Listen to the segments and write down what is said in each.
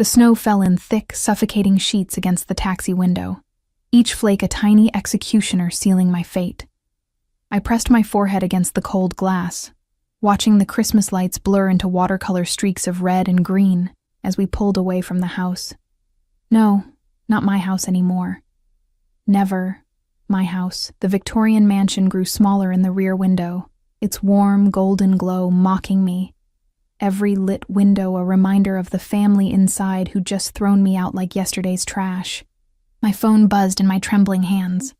The snow fell in thick, suffocating sheets against the taxi window, each flake a tiny executioner sealing my fate. I pressed my forehead against the cold glass, watching the Christmas lights blur into watercolor streaks of red and green as we pulled away from the house. No, not my house anymore. Never my house. The Victorian mansion grew smaller in the rear window, its warm, golden glow mocking me. Every lit window a reminder of the family inside who'd just thrown me out like yesterday's trash. My phone buzzed in my trembling hands.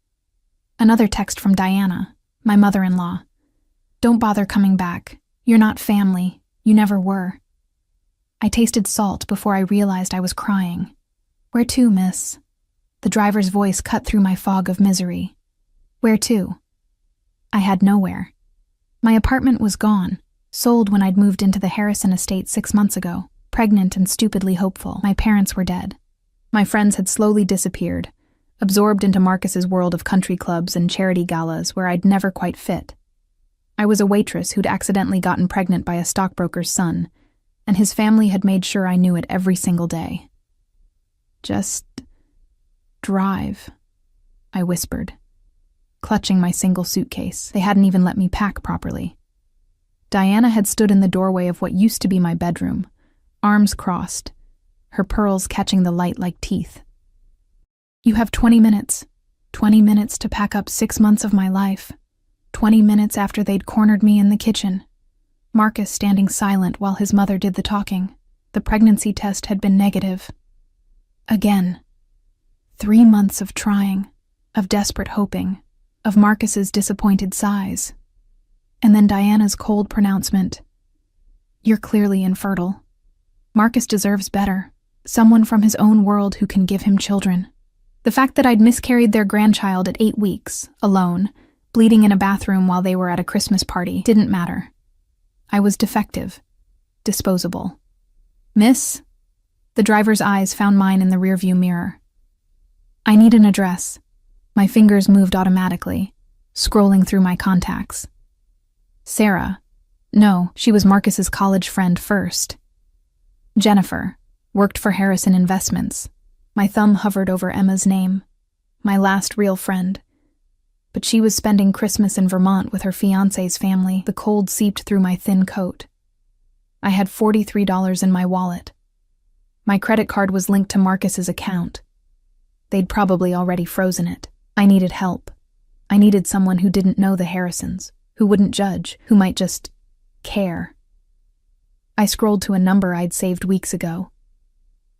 Another text from Diana, my mother-in-law. "Don't bother coming back. You're not family. You never were." I tasted salt before I realized I was crying. "Where to, miss?" The driver's voice cut through my fog of misery. "Where to?" I had nowhere. My apartment was gone, sold when I'd moved into the Harrison estate 6 months ago, pregnant and stupidly hopeful. My parents were dead. My friends had slowly disappeared, absorbed into Marcus's world of country clubs and charity galas where I'd never quite fit. I was a waitress who'd accidentally gotten pregnant by a stockbroker's son, and his family had made sure I knew it every single day. "Just drive," I whispered, clutching my single suitcase. They hadn't even let me pack properly. Diana had stood in the doorway of what used to be my bedroom, arms crossed, her pearls catching the light like teeth. "You have 20 minutes. 20 minutes to pack up 6 months of my life. 20 minutes after they'd cornered me in the kitchen." Marcus standing silent while his mother did the talking. The pregnancy test had been negative. Again. 3 months of trying, of desperate hoping, of Marcus's disappointed sighs. And then Diana's cold pronouncement. "You're clearly infertile. Marcus deserves better. Someone from his own world who can give him children." The fact that I'd miscarried their grandchild at 8 weeks, alone, bleeding in a bathroom while they were at a Christmas party, didn't matter. I was defective. Disposable. "Miss?" The driver's eyes found mine in the rearview mirror. "I need an address." My fingers moved automatically, scrolling through my contacts. Sarah. No, she was Marcus's college friend first. Jennifer. Worked for Harrison Investments. My thumb hovered over Emma's name. My last real friend. But she was spending Christmas in Vermont with her fiancé's family. The cold seeped through my thin coat. I had $43 in my wallet. My credit card was linked to Marcus's account. They'd probably already frozen it. I needed help. I needed someone who didn't know the Harrisons, who wouldn't judge, who might just care. I scrolled to a number I'd saved weeks ago.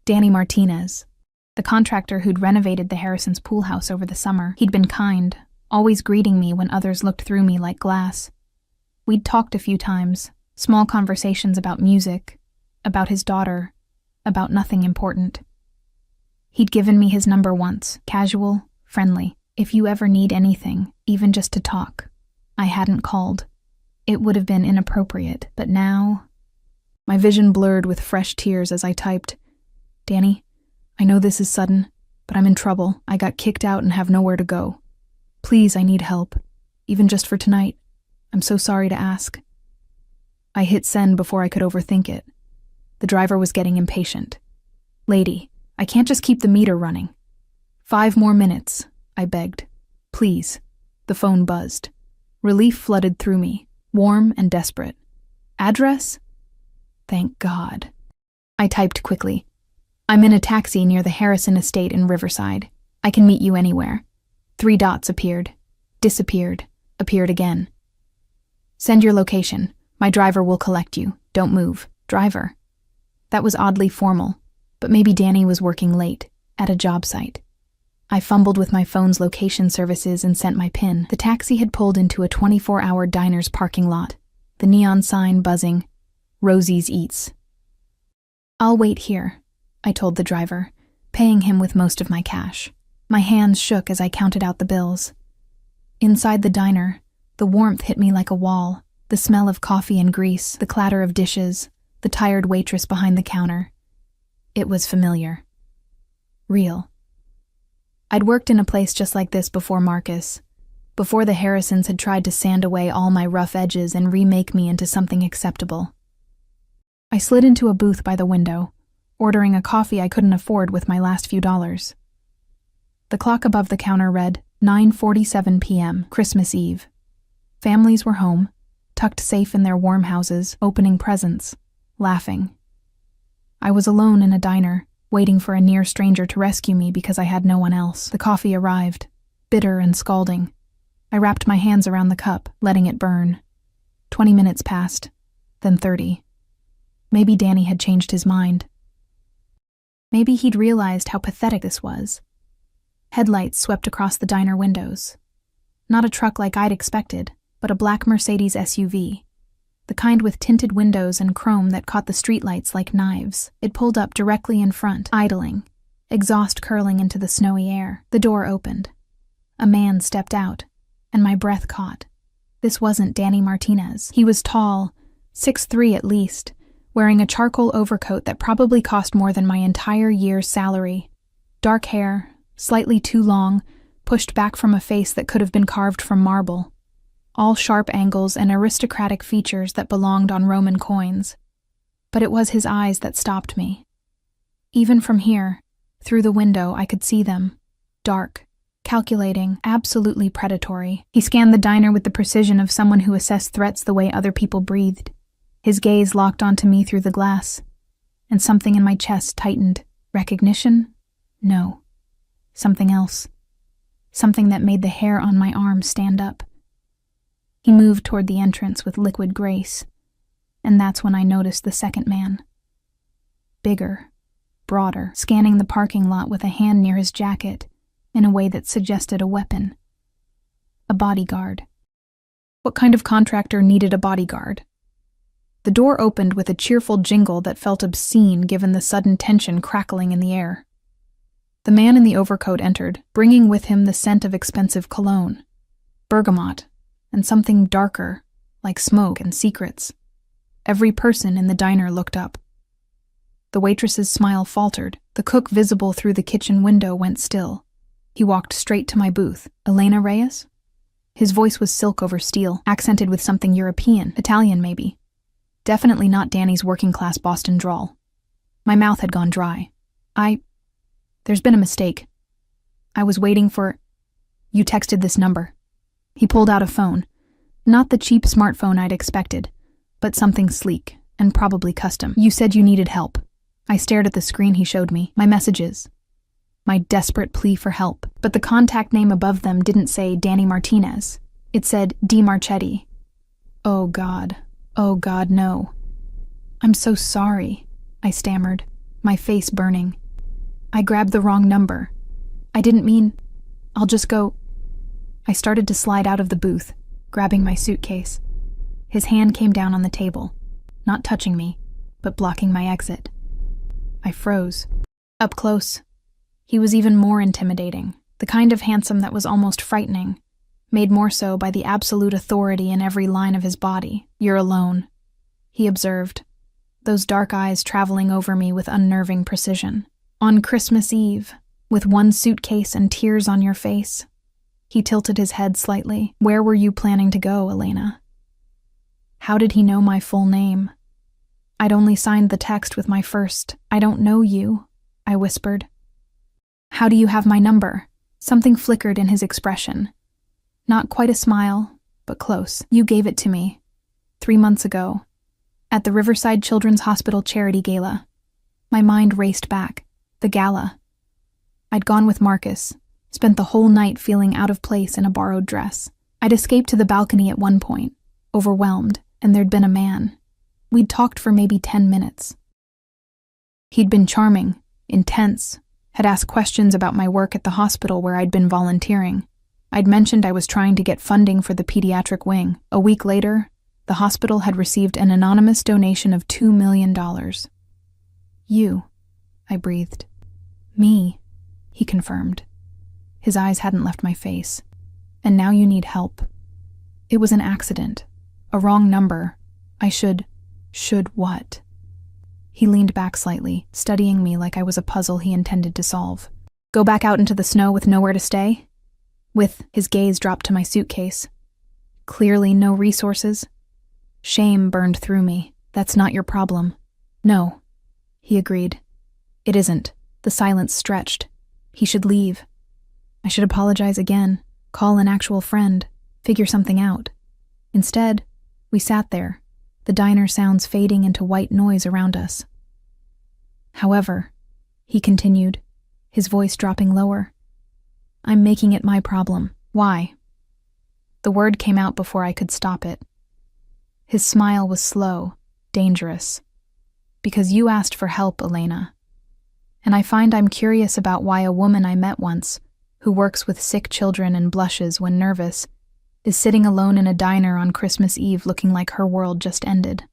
Danny Martinez, the contractor who'd renovated the Harrisons' pool house over the summer. He'd been kind, always greeting me when others looked through me like glass. We'd talked a few times, small conversations about music, about his daughter, about nothing important. He'd given me his number once, casual, friendly. "If you ever need anything, even just to talk." I hadn't called. It would have been inappropriate, but now... My vision blurred with fresh tears as I typed, "Danny, I know this is sudden, but I'm in trouble. I got kicked out and have nowhere to go. Please, I need help. Even just for tonight. I'm so sorry to ask." I hit send before I could overthink it. The driver was getting impatient. "Lady, I can't just keep the meter running." 5 more minutes, I begged. "Please." The phone buzzed. Relief flooded through me, warm and desperate. "Address?" Thank God. I typed quickly. "I'm in a taxi near the Harrison estate in Riverside. I can meet you anywhere." 3 dots appeared, disappeared, appeared again. "Send your location. My driver will collect you. Don't move. Driver." That was oddly formal, but maybe Danny was working late, at a job site. I fumbled with my phone's location services and sent my PIN. The taxi had pulled into a 24-hour diner's parking lot, the neon sign buzzing, "Rosie's Eats." "I'll wait here," I told the driver, paying him with most of my cash. My hands shook as I counted out the bills. Inside the diner, the warmth hit me like a wall, the smell of coffee and grease, the clatter of dishes, the tired waitress behind the counter. It was familiar. Real. I'd worked in a place just like this before Marcus, before the Harrisons had tried to sand away all my rough edges and remake me into something acceptable. I slid into a booth by the window, ordering a coffee I couldn't afford with my last few dollars. The clock above the counter read 9:47 p.m., Christmas Eve. Families were home, tucked safe in their warm houses, opening presents, laughing. I was alone in a diner, waiting for a near stranger to rescue me because I had no one else. The coffee arrived, bitter and scalding. I wrapped my hands around the cup, letting it burn. 20 minutes passed, then 30. Maybe Danny had changed his mind. Maybe he'd realized how pathetic this was. Headlights swept across the diner windows. Not a truck like I'd expected, but a black Mercedes SUV. The kind with tinted windows and chrome that caught the streetlights like knives. It pulled up directly in front, idling, exhaust curling into the snowy air. The door opened. A man stepped out, and my breath caught. This wasn't Danny Martinez. He was tall, 6'3" at least, wearing a charcoal overcoat that probably cost more than my entire year's salary. Dark hair, slightly too long, pushed back from a face that could have been carved from marble. All sharp angles and aristocratic features that belonged on Roman coins. But it was his eyes that stopped me. Even from here, through the window, I could see them. Dark, calculating, absolutely predatory. He scanned the diner with the precision of someone who assessed threats the way other people breathed. His gaze locked onto me through the glass, and something in my chest tightened. Recognition? No. Something else. Something that made the hair on my arm stand up. He moved toward the entrance with liquid grace, and that's when I noticed the second man. Bigger, broader, scanning the parking lot with a hand near his jacket in a way that suggested a weapon. A bodyguard. What kind of contractor needed a bodyguard? The door opened with a cheerful jingle that felt obscene given the sudden tension crackling in the air. The man in the overcoat entered, bringing with him the scent of expensive cologne, bergamot, and something darker, like smoke and secrets. Every person in the diner looked up. The waitress's smile faltered. The cook visible through the kitchen window went still. He walked straight to my booth. Elena Reyes? His voice was silk over steel, accented with something European, Italian maybe. Definitely not Danny's working-class Boston drawl. My mouth had gone dry. There's been a mistake. I was waiting for... You texted this number. He pulled out a phone. Not the cheap smartphone I'd expected, but something sleek, and probably custom. You said you needed help. I stared at the screen he showed me, my messages. My desperate plea for help. But the contact name above them didn't say Danny Martinez. It said D. Marchetti. Oh God, no. I'm so sorry, I stammered, my face burning. I grabbed the wrong number. I didn't mean... I'll just go... I started to slide out of the booth, grabbing my suitcase. His hand came down on the table, not touching me, but blocking my exit. I froze. Up close, he was even more intimidating, the kind of handsome that was almost frightening, made more so by the absolute authority in every line of his body. You're alone, he observed, those dark eyes traveling over me with unnerving precision. On Christmas Eve, with one suitcase and tears on your face. He tilted his head slightly. Where were you planning to go, Elena? How did he know my full name? I'd only signed the text with my first, I don't know you, I whispered. How do you have my number? Something flickered in his expression. Not quite a smile, but close. You gave it to me, 3 months ago, at the Riverside Children's Hospital charity gala. My mind raced back. The gala. I'd gone with Marcus, spent the whole night feeling out of place in a borrowed dress. I'd escaped to the balcony at one point, overwhelmed, and there'd been a man. We'd talked for maybe 10 minutes. He'd been charming, intense, had asked questions about my work at the hospital where I'd been volunteering. I'd mentioned I was trying to get funding for the pediatric wing. A week later, the hospital had received an anonymous donation of $2 million. You, I breathed. Me, he confirmed. His eyes hadn't left my face. And now you need help. It was an accident. A wrong number. I should what? He leaned back slightly, studying me like I was a puzzle he intended to solve. Go back out into the snow with nowhere to stay? With his gaze dropped to my suitcase. Clearly no resources. Shame burned through me. That's not your problem. No, he agreed. It isn't. The silence stretched. He should leave. I should apologize again, call an actual friend, figure something out. Instead, we sat there, the diner sounds fading into white noise around us. However, he continued, his voice dropping lower, I'm making it my problem. Why? The word came out before I could stop it. His smile was slow, dangerous. Because you asked for help, Elena. And I find I'm curious about why a woman I met once, who works with sick children and blushes when nervous, is sitting alone in a diner on Christmas Eve looking like her world just ended.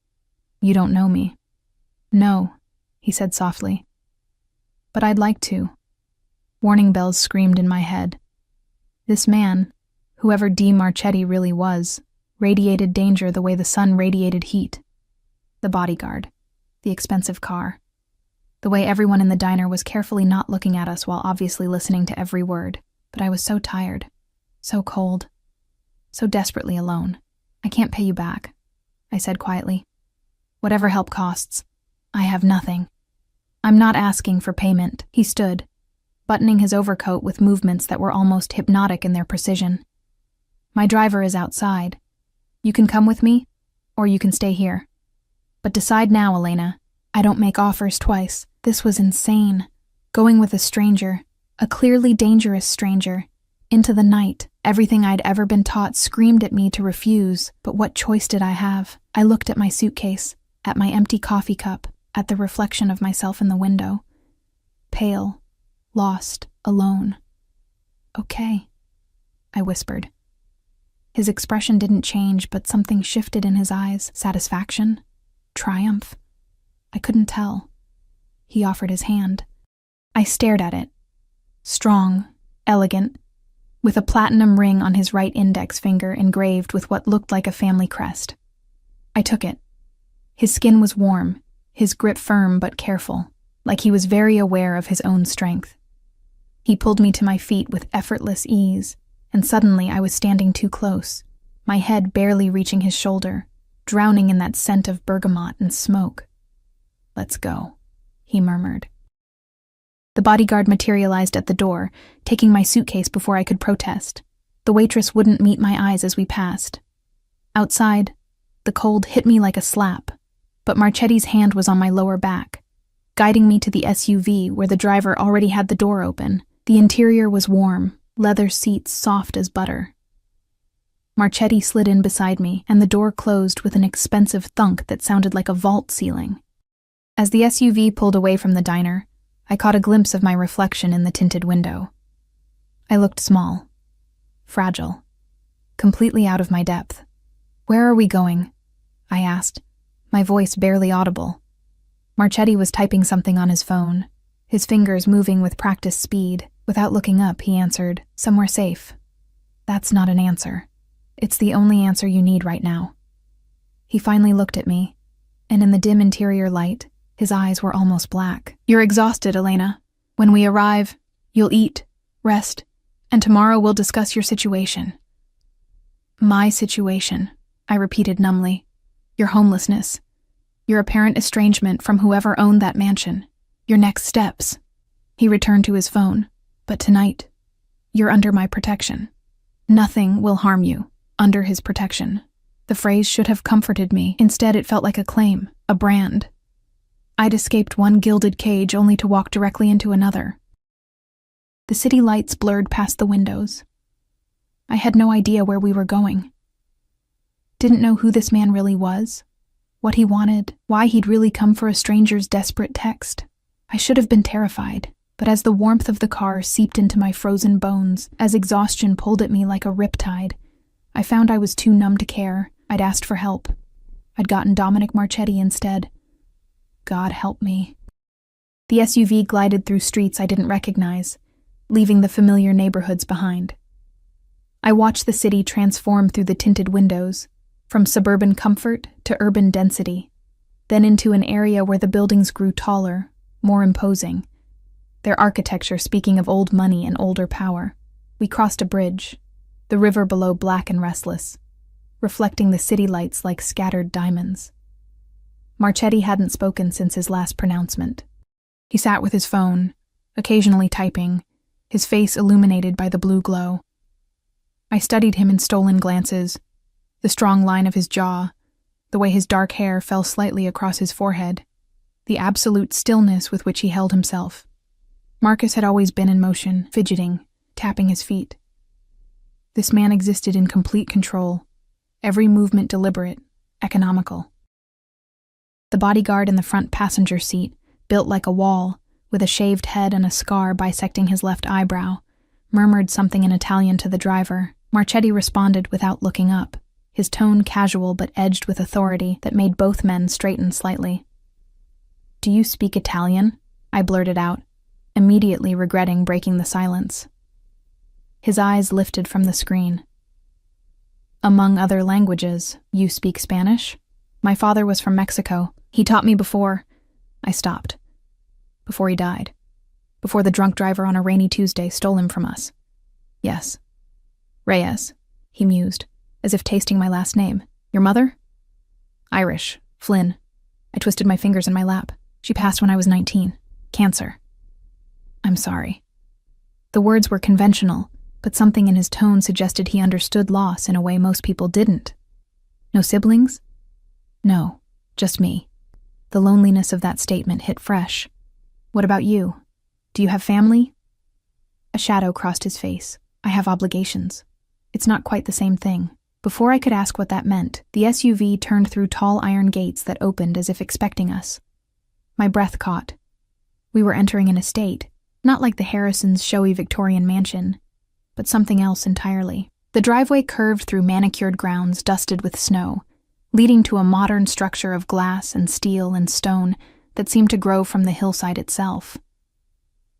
You don't know me. No, he said softly. But I'd like to. Warning bells screamed in my head. This man, whoever D. Marchetti really was, radiated danger the way the sun radiated heat. The bodyguard, the expensive car, the way everyone in the diner was carefully not looking at us while obviously listening to every word. But I was so tired, so cold, so desperately alone. I can't pay you back, I said quietly. Whatever help costs, I have nothing. I'm not asking for payment. He stood, buttoning his overcoat with movements that were almost hypnotic in their precision. My driver is outside. You can come with me, or you can stay here. But decide now, Elena. I don't make offers twice. This was insane. Going with a stranger, a clearly dangerous stranger, into the night. Everything I'd ever been taught screamed at me to refuse, but what choice did I have? I looked at my suitcase, at my empty coffee cup, at the reflection of myself in the window. Pale, lost, alone. Okay, I whispered. His expression didn't change, but something shifted in his eyes. Satisfaction? Triumph? I couldn't tell. He offered his hand. I stared at it. Strong, elegant, with a platinum ring on his right index finger engraved with what looked like a family crest. I took it. His skin was warm, his grip firm but careful, like he was very aware of his own strength. He pulled me to my feet with effortless ease, and suddenly I was standing too close, my head barely reaching his shoulder, drowning in that scent of bergamot and smoke. Let's go, he murmured. The bodyguard materialized at the door, taking my suitcase before I could protest. The waitress wouldn't meet my eyes as we passed. Outside, the cold hit me like a slap, but Marchetti's hand was on my lower back, guiding me to the SUV where the driver already had the door open. The interior was warm, leather seats soft as butter. Marchetti slid in beside me, and the door closed with an expensive thunk that sounded like a vault ceiling. As the SUV pulled away from the diner, I caught a glimpse of my reflection in the tinted window. I looked small, fragile, completely out of my depth. Where are we going? I asked, my voice barely audible. Marchetti was typing something on his phone, his fingers moving with practiced speed. Without looking up, he answered, somewhere safe. That's not an answer. It's the only answer you need right now. He finally looked at me, and in the dim interior light, his eyes were almost black. You're exhausted, Elena. When we arrive, you'll eat, rest, and tomorrow we'll discuss your situation. My situation, I repeated numbly. Your homelessness. Your apparent estrangement from whoever owned that mansion. Your next steps. He returned to his phone. But tonight, you're under my protection. Nothing will harm you, under his protection. The phrase should have comforted me. Instead, it felt like a claim, a brand. I'd escaped one gilded cage only to walk directly into another. The city lights blurred past the windows. I had no idea where we were going. Didn't know who this man really was, what he wanted, why he'd really come for a stranger's desperate text. I should have been terrified, but as the warmth of the car seeped into my frozen bones, as exhaustion pulled at me like a riptide, I found I was too numb to care. I'd asked for help. I'd gotten Dominic Marchetti instead. God help me. The SUV glided through streets I didn't recognize, leaving the familiar neighborhoods behind. I watched the city transform through the tinted windows, from suburban comfort to urban density, then into an area where the buildings grew taller, more imposing, their architecture speaking of old money and older power. We crossed a bridge, the river below black and restless, reflecting the city lights like scattered diamonds. Marchetti hadn't spoken since his last pronouncement. He sat with his phone, occasionally typing, his face illuminated by the blue glow. I studied him in stolen glances, the strong line of his jaw, the way his dark hair fell slightly across his forehead, the absolute stillness with which he held himself. Marcus had always been in motion, fidgeting, tapping his feet. This man existed in complete control, every movement deliberate, economical. The bodyguard in the front passenger seat, built like a wall, with a shaved head and a scar bisecting his left eyebrow, murmured something in Italian to the driver. Marchetti responded without looking up, his tone casual but edged with authority that made both men straighten slightly. "Do you speak Italian?" I blurted out, immediately regretting breaking the silence. His eyes lifted from the screen. "Among other languages, you speak Spanish? My father was from Mexico. He taught me before—" I stopped. "Before he died. Before the drunk driver on a rainy Tuesday stole him from us. Yes. Reyes," he mused, as if tasting my last name. "Your mother?" "Irish. Flynn." I twisted my fingers in my lap. "She passed when I was 19. Cancer." "I'm sorry." The words were conventional, but something in his tone suggested he understood loss in a way most people didn't. "No siblings?" "No, just me." The loneliness of that statement hit fresh. "What about you? Do you have family?" A shadow crossed his face. "I have obligations. It's not quite the same thing." Before I could ask what that meant, the SUV turned through tall iron gates that opened as if expecting us. My breath caught. We were entering an estate, not like the Harrisons' showy Victorian mansion, but something else entirely. The driveway curved through manicured grounds dusted with snow, leading to a modern structure of glass and steel and stone that seemed to grow from the hillside itself.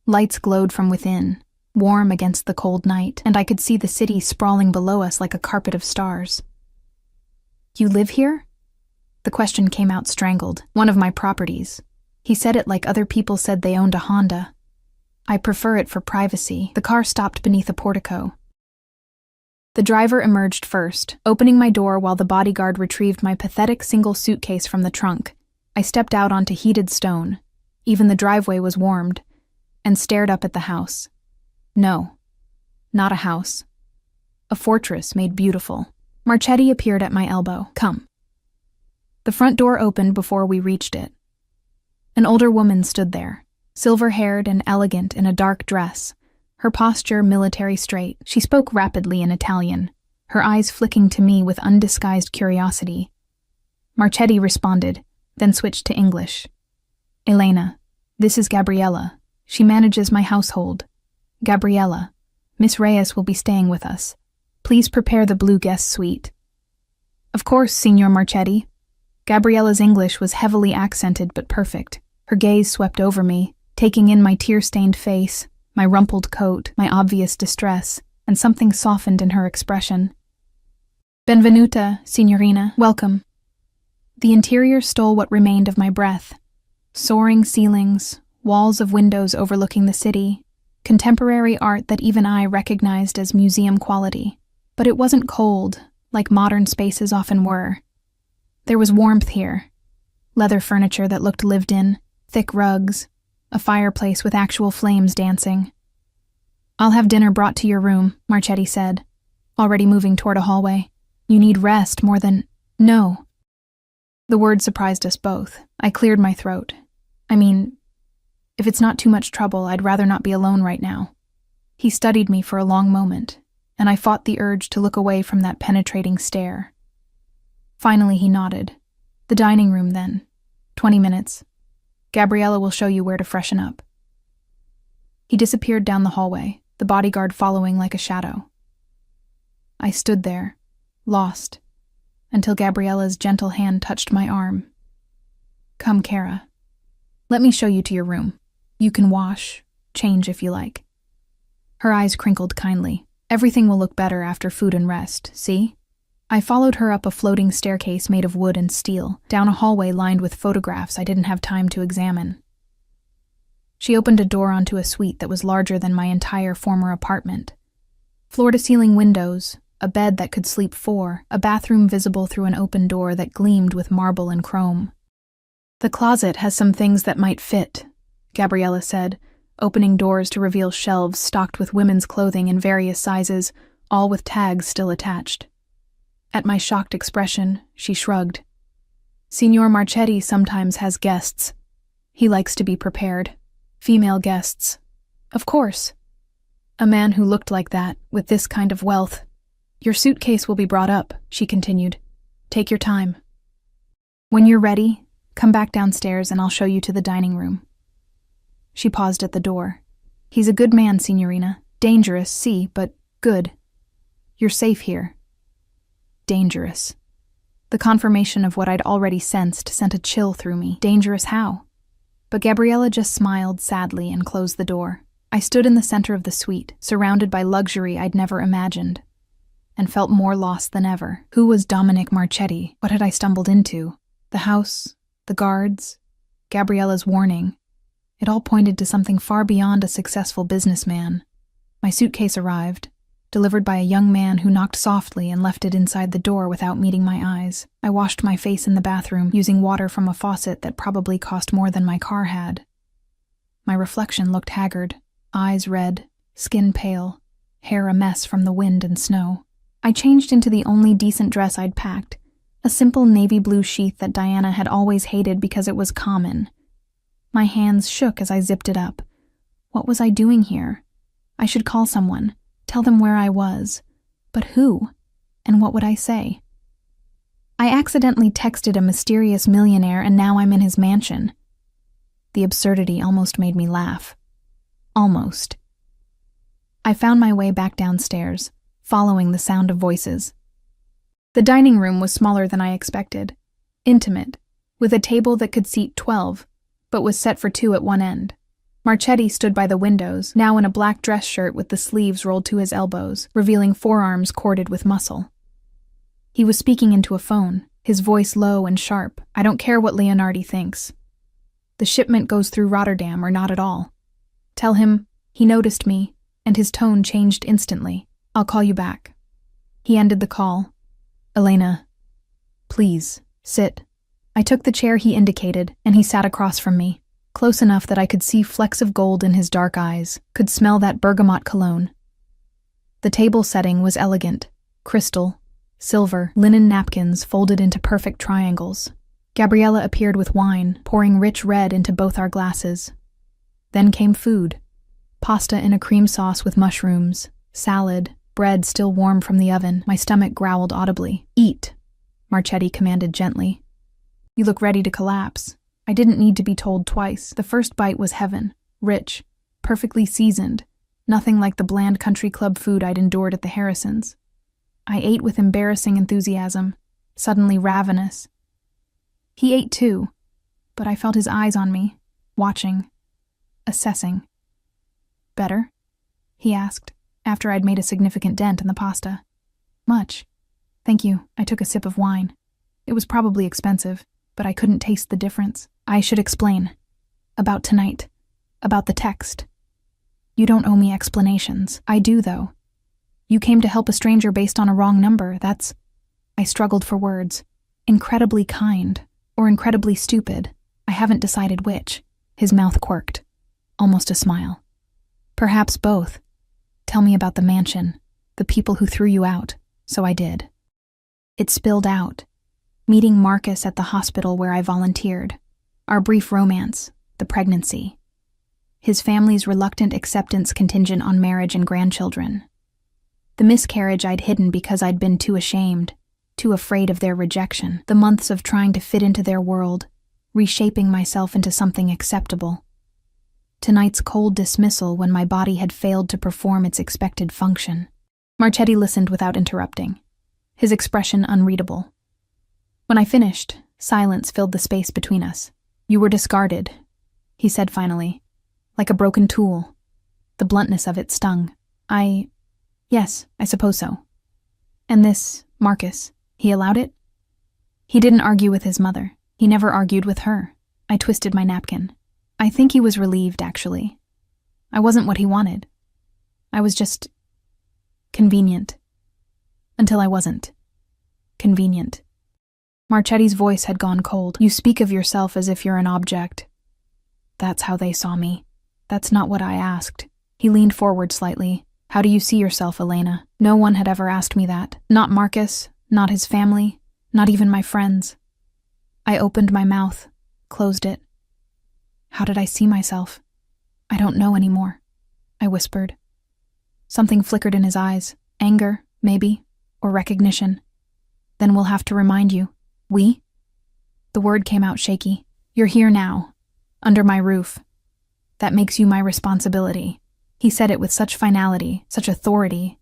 Lights glowed from within, warm against the cold night, and I could see the city sprawling below us like a carpet of stars. "You live here?" The question came out strangled. "One of my properties." He said it like other people said they owned a Honda. "I prefer it for privacy." The car stopped beneath a portico. The driver emerged first, opening my door while the bodyguard retrieved my pathetic single suitcase from the trunk. I stepped out onto heated stone. Even the driveway was warmed, and stared up at the house. No, not a house. A fortress made beautiful. Marchetti appeared at my elbow. "Come." The front door opened before we reached it. An older woman stood there, silver-haired and elegant in a dark dress, her posture military straight. She spoke rapidly in Italian, her eyes flicking to me with undisguised curiosity. Marchetti responded, then switched to English. "Elena, this is Gabriella. She manages my household. Gabriella, Miss Reyes will be staying with us. Please prepare the blue guest suite." "Of course, Signor Marchetti." Gabriella's English was heavily accented but perfect. Her gaze swept over me, taking in my tear-stained face, my rumpled coat, my obvious distress, and something softened in her expression. "Benvenuta, signorina. Welcome." The interior stole what remained of my breath. Soaring ceilings, walls of windows overlooking the city, contemporary art that even I recognized as museum quality. But it wasn't cold, like modern spaces often were. There was warmth here. Leather furniture that looked lived in, thick rugs, a fireplace with actual flames dancing. "I'll have dinner brought to your room," Marchetti said, already moving toward a hallway. "You need rest more than—" "No." The word surprised us both. I cleared my throat. "I mean, if it's not too much trouble, I'd rather not be alone right now." He studied me for a long moment, and I fought the urge to look away from that penetrating stare. Finally, he nodded. "The dining room, then. 20 minutes. Gabriella will show you where to freshen up." He disappeared down the hallway, the bodyguard following like a shadow. I stood there, lost, until Gabriella's gentle hand touched my arm. "Come, Kara. Let me show you to your room. You can wash, change if you like." Her eyes crinkled kindly. "Everything will look better after food and rest, see?" I followed her up a floating staircase made of wood and steel, down a hallway lined with photographs I didn't have time to examine. She opened a door onto a suite that was larger than my entire former apartment. Floor-to-ceiling windows, a bed that could sleep 4, a bathroom visible through an open door that gleamed with marble and chrome. "The closet has some things that might fit," Gabriella said, opening doors to reveal shelves stocked with women's clothing in various sizes, all with tags still attached. At my shocked expression, she shrugged. Signor Marchetti sometimes has guests. He likes to be prepared. Female guests. Of course. A man who looked like that, with this kind of wealth. Your suitcase will be brought up, she continued. Take your time. When you're ready, come back downstairs and I'll show you to the dining room. She paused at the door. He's a good man, Signorina. Dangerous, see, but good. You're safe here. Dangerous. The confirmation of what I'd already sensed sent a chill through me. Dangerous how? But Gabriella just smiled sadly and closed the door. I stood in the center of the suite, surrounded by luxury I'd never imagined, and felt more lost than ever. Who was Dominic Marchetti? What had I stumbled into? The house, the guards, Gabriella's warning. It all pointed to something far beyond a successful businessman. My suitcase arrived, delivered by a young man who knocked softly and left it inside the door without meeting my eyes. I washed my face in the bathroom, using water from a faucet that probably cost more than my car had. My reflection looked haggard, eyes red, skin pale, hair a mess from the wind and snow. I changed into the only decent dress I'd packed, a simple navy blue sheath that Diana had always hated because it was common. My hands shook as I zipped it up. What was I doing here? I should call someone, tell them where I was. But who? And what would I say? I accidentally texted a mysterious millionaire and now I'm in his mansion. The absurdity almost made me laugh. Almost. I found my way back downstairs, following the sound of voices. The dining room was smaller than I expected, intimate, with a table that could seat 12, but was set for 2 at one end. Marchetti stood by the windows, now in a black dress shirt with the sleeves rolled to his elbows, revealing forearms corded with muscle. He was speaking into a phone, his voice low and sharp. I don't care what Leonardi thinks. The shipment goes through Rotterdam or not at all. Tell him he noticed me, and his tone changed instantly. I'll call you back. He ended the call. Elena, please, sit. I took the chair he indicated, and he sat across from me, close enough that I could see flecks of gold in his dark eyes, could smell that bergamot cologne. The table setting was elegant, crystal, silver, linen napkins folded into perfect triangles. Gabriella appeared with wine, pouring rich red into both our glasses. Then came food. Pasta in a cream sauce with mushrooms, salad, bread still warm from the oven. My stomach growled audibly. Eat, Marchetti commanded gently. You look ready to collapse. I didn't need to be told twice. The first bite was heaven, rich, perfectly seasoned, nothing like the bland country club food I'd endured at the Harrisons. I ate with embarrassing enthusiasm, suddenly ravenous. He ate too, but I felt his eyes on me, watching, assessing. Better? He asked, after I'd made a significant dent in the pasta. Much. Thank you. I took a sip of wine. It was probably expensive, but I couldn't taste the difference. I should explain. About tonight. About the text. You don't owe me explanations. I do, though. You came to help a stranger based on a wrong number. That's... I struggled for words. Incredibly kind, or incredibly stupid. I haven't decided which. His mouth quirked. Almost a smile. Perhaps both. Tell me about the mansion, the people who threw you out. So I did. It spilled out. Meeting Marcus at the hospital where I volunteered. Our brief romance, the pregnancy. His family's reluctant acceptance contingent on marriage and grandchildren. The miscarriage I'd hidden because I'd been too ashamed, too afraid of their rejection. The months of trying to fit into their world, reshaping myself into something acceptable. Tonight's cold dismissal when my body had failed to perform its expected function. Marchetti listened without interrupting, his expression unreadable. When I finished, silence filled the space between us. You were discarded, he said finally, like a broken tool. The bluntness of it stung. Yes, I suppose so. And this, Marcus, he allowed it? He didn't argue with his mother. He never argued with her. I twisted my napkin. I think he was relieved, actually. I wasn't what he wanted. I was just... convenient. Until I wasn't. Convenient. Marchetti's voice had gone cold. You speak of yourself as if you're an object. That's how they saw me. That's not what I asked. He leaned forward slightly. How do you see yourself, Elena? No one had ever asked me that. Not Marcus, not his family, not even my friends. I opened my mouth, closed it. How did I see myself? I don't know anymore, I whispered. Something flickered in his eyes. Anger, maybe, or recognition. Then we'll have to remind you. We? The word came out shaky. You're here now, under my roof. That makes you my responsibility. He said it with such finality, such authority,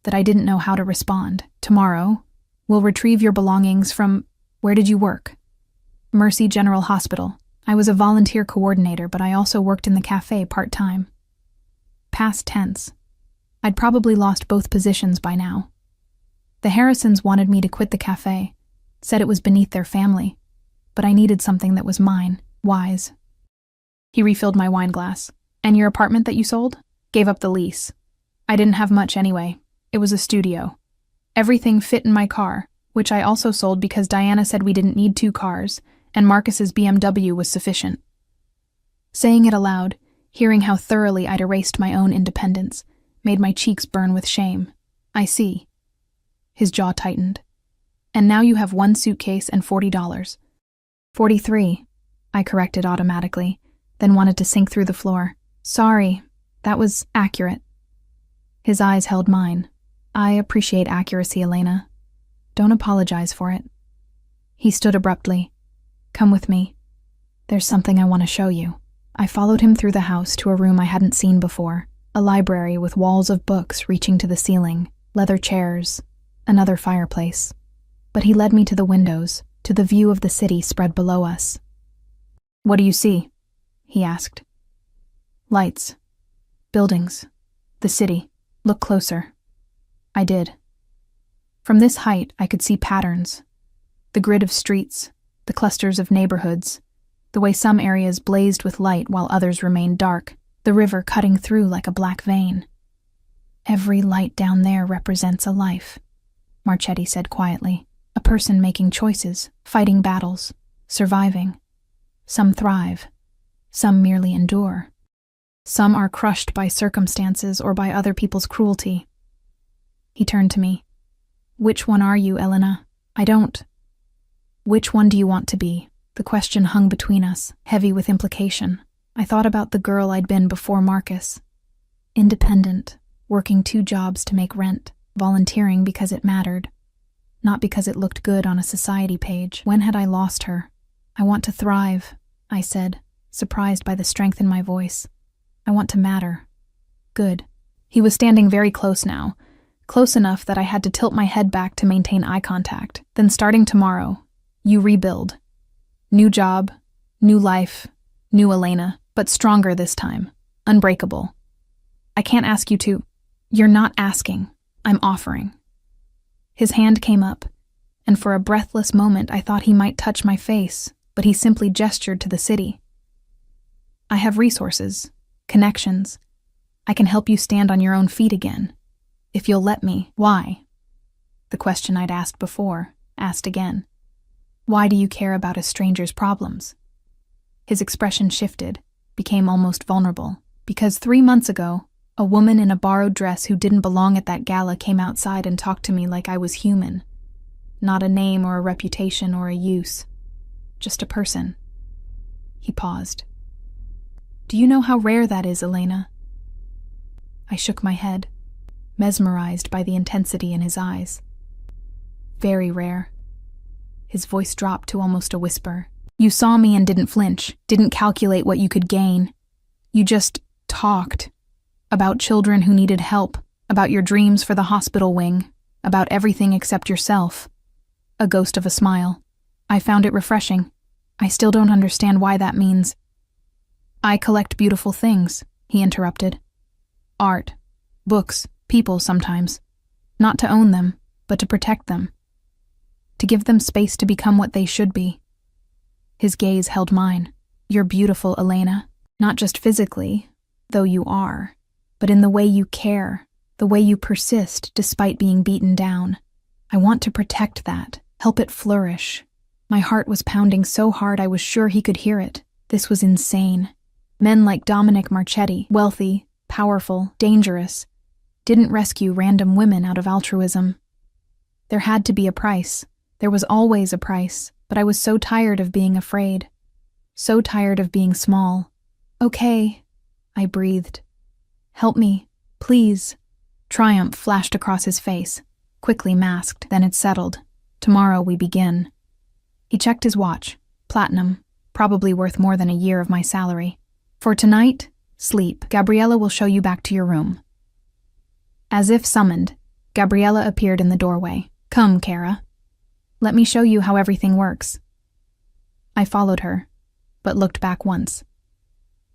that I didn't know how to respond. Tomorrow, we'll retrieve your belongings from… Where did you work? Mercy General Hospital. I was a volunteer coordinator, but I also worked in the cafe part-time. Past tense. I'd probably lost both positions by now. The Harrisons wanted me to quit the cafe, said it was beneath their family, but I needed something that was mine, wise. He refilled my wine glass. And your apartment that you sold? Gave up the lease. I didn't have much anyway. It was a studio. Everything fit in my car, which I also sold because Diana said we didn't need 2 cars, and Marcus's BMW was sufficient. Saying it aloud, hearing how thoroughly I'd erased my own independence, made my cheeks burn with shame. I see. His jaw tightened. And now you have 1 suitcase and $40. 43, I corrected automatically, then wanted to sink through the floor. Sorry, that was accurate. His eyes held mine. I appreciate accuracy, Elena. Don't apologize for it. He stood abruptly. Come with me. There's something I want to show you. I followed him through the house to a room I hadn't seen before, a library with walls of books reaching to the ceiling, leather chairs, another fireplace. But he led me to the windows, to the view of the city spread below us. What do you see? He asked. Lights. Buildings. The city. Look closer. I did. From this height, I could see patterns. The grid of streets, the clusters of neighborhoods, the way some areas blazed with light while others remained dark, the river cutting through like a black vein. Every light down there represents a life, Marchetti said quietly. A person making choices, fighting battles, surviving. Some thrive. Some merely endure. Some are crushed by circumstances or by other people's cruelty. He turned to me. Which one are you, Elena? I don't. Which one do you want to be? The question hung between us, heavy with implication. I thought about the girl I'd been before Marcus. Independent, working 2 jobs to make rent, volunteering because it mattered, not because it looked good on a society page. When had I lost her? I want to thrive, I said, surprised by the strength in my voice. I want to matter. Good. He was standing very close now, close enough that I had to tilt my head back to maintain eye contact. Then starting tomorrow, you rebuild. New job, new life, new Elena, but stronger this time, unbreakable. I can't ask you to. You're not asking. I'm offering. His hand came up, and for a breathless moment I thought he might touch my face, but he simply gestured to the city. I have resources, connections. I can help you stand on your own feet again. If you'll let me. Why? The question I'd asked before, asked again. Why do you care about a stranger's problems? His expression shifted, became almost vulnerable, because 3 months ago, a woman in a borrowed dress who didn't belong at that gala came outside and talked to me like I was human. Not a name or a reputation or a use. Just a person. He paused. Do you know how rare that is, Elena? I shook my head, mesmerized by the intensity in his eyes. Very rare. His voice dropped to almost a whisper. You saw me and didn't flinch, didn't calculate what you could gain. You just talked. About children who needed help, about your dreams for the hospital wing, about everything except yourself. A ghost of a smile. I found it refreshing. I still don't understand why that means. I collect beautiful things, he interrupted. Art, books, people sometimes. Not to own them, but to protect them. To give them space to become what they should be. His gaze held mine. You're beautiful, Elena. Not just physically, though you are, but in the way you care, the way you persist despite being beaten down. I want to protect that, help it flourish. My heart was pounding so hard I was sure he could hear it. This was insane. Men like Dominic Marchetti, wealthy, powerful, dangerous, didn't rescue random women out of altruism. There had to be a price. There was always a price, but I was so tired of being afraid. So tired of being small. "Okay," I breathed. "Help me, please." Triumph flashed across his face, quickly masked, then it settled. "Tomorrow we begin." He checked his watch. Platinum, probably worth more than a year of my salary. "For tonight, sleep. Gabriella will show you back to your room." As if summoned, Gabriella appeared in the doorway. "Come, Kara. Let me show you how everything works." I followed her, but looked back once.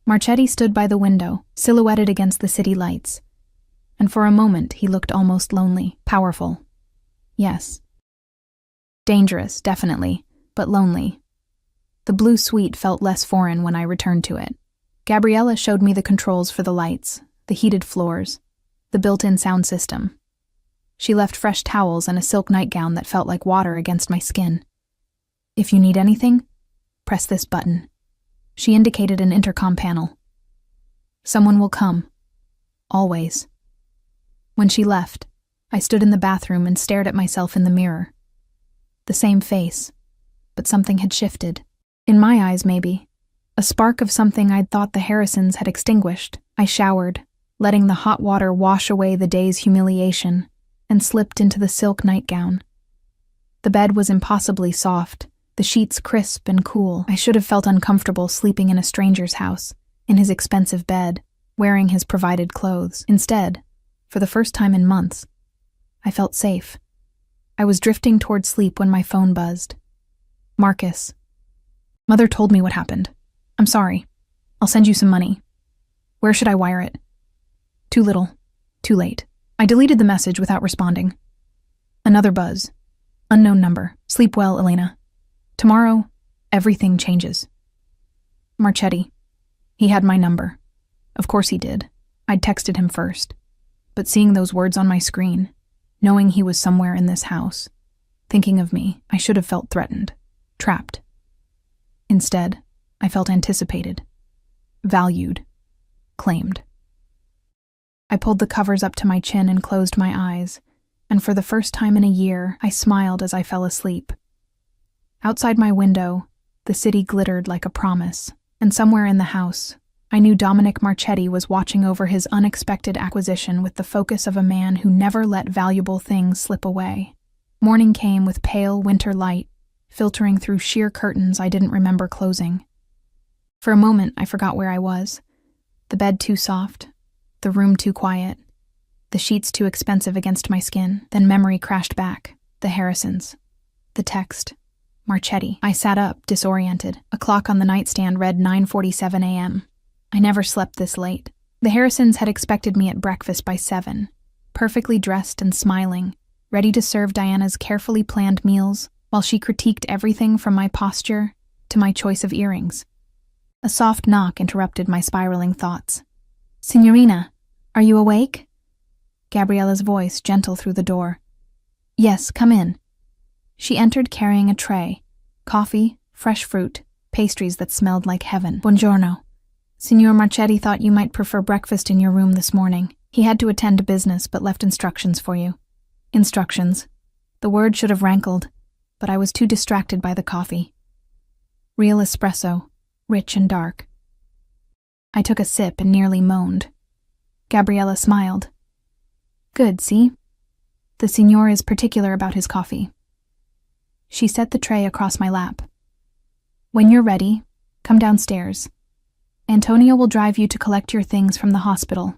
Marchetti stood by the window, silhouetted against the city lights, and for a moment he looked almost lonely. Powerful. Yes. Dangerous, definitely, but lonely. The blue suite felt less foreign when I returned to it. Gabriella showed me the controls for the lights, the heated floors, the built-in sound system. She left fresh towels and a silk nightgown that felt like water against my skin. "If you need anything, press this button." She indicated an intercom panel. "Someone will come. Always." When she left, I stood in the bathroom and stared at myself in the mirror. The same face, but something had shifted. In my eyes, maybe. A spark of something I'd thought the Harrisons had extinguished. I showered, letting the hot water wash away the day's humiliation, and slipped into the silk nightgown. The bed was impossibly soft, the sheets crisp and cool. I should have felt uncomfortable sleeping in a stranger's house, in his expensive bed, wearing his provided clothes. Instead, for the first time in months, I felt safe. I was drifting toward sleep when my phone buzzed. "Marcus. Mother told me what happened. I'm sorry. I'll send you some money. Where should I wire it?" "Too little. Too late." I deleted the message without responding. Another buzz. Unknown number. "Sleep well, Elena. Tomorrow, everything changes." Marchetti. He had my number. Of course he did. I'd texted him first. But seeing those words on my screen, knowing he was somewhere in this house, thinking of me, I should have felt threatened, trapped. Instead, I felt anticipated, valued, claimed. I pulled the covers up to my chin and closed my eyes, and for the first time in a year, I smiled as I fell asleep. Outside my window, the city glittered like a promise, and somewhere in the house, I knew Dominic Marchetti was watching over his unexpected acquisition with the focus of a man who never let valuable things slip away. Morning came with pale winter light, filtering through sheer curtains I didn't remember closing. For a moment, I forgot where I was. The bed too soft, the room too quiet, the sheets too expensive against my skin. Then memory crashed back. The Harrisons. The text. Marchetti. I sat up, disoriented. A clock on the nightstand read 9:47 a.m. I never slept this late. The Harrisons had expected me at breakfast by 7, perfectly dressed and smiling, ready to serve Diana's carefully planned meals, while she critiqued everything from my posture to my choice of earrings. A soft knock interrupted my spiraling thoughts. "Signorina, are you awake?" Gabriella's voice gentle through the door. "Yes, come in." She entered carrying a tray, coffee, fresh fruit, pastries that smelled like heaven. "Buongiorno. Signor Marchetti thought you might prefer breakfast in your room this morning. He had to attend to business but left instructions for you." Instructions. The word should have rankled, but I was too distracted by the coffee. Real espresso, rich and dark. I took a sip and nearly moaned. Gabriella smiled. "Good, see? The signor is particular about his coffee." She set the tray across my lap. "When you're ready, come downstairs. Antonio will drive you to collect your things from the hospital.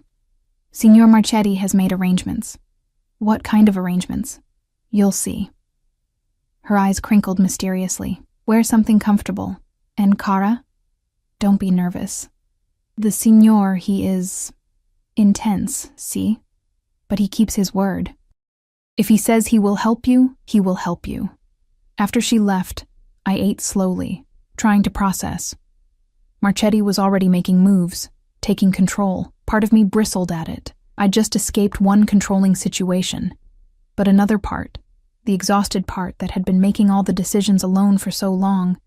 Signor Marchetti has made arrangements." "What kind of arrangements?" "You'll see." Her eyes crinkled mysteriously. "Wear something comfortable. And Cara? Don't be nervous. The signor, he is intense, see? But he keeps his word. If he says he will help you, he will help you." After she left, I ate slowly, trying to process. Marchetti was already making moves, taking control. Part of me bristled at it. I'd just escaped one controlling situation. But another part, the exhausted part that had been making all the decisions alone for so long,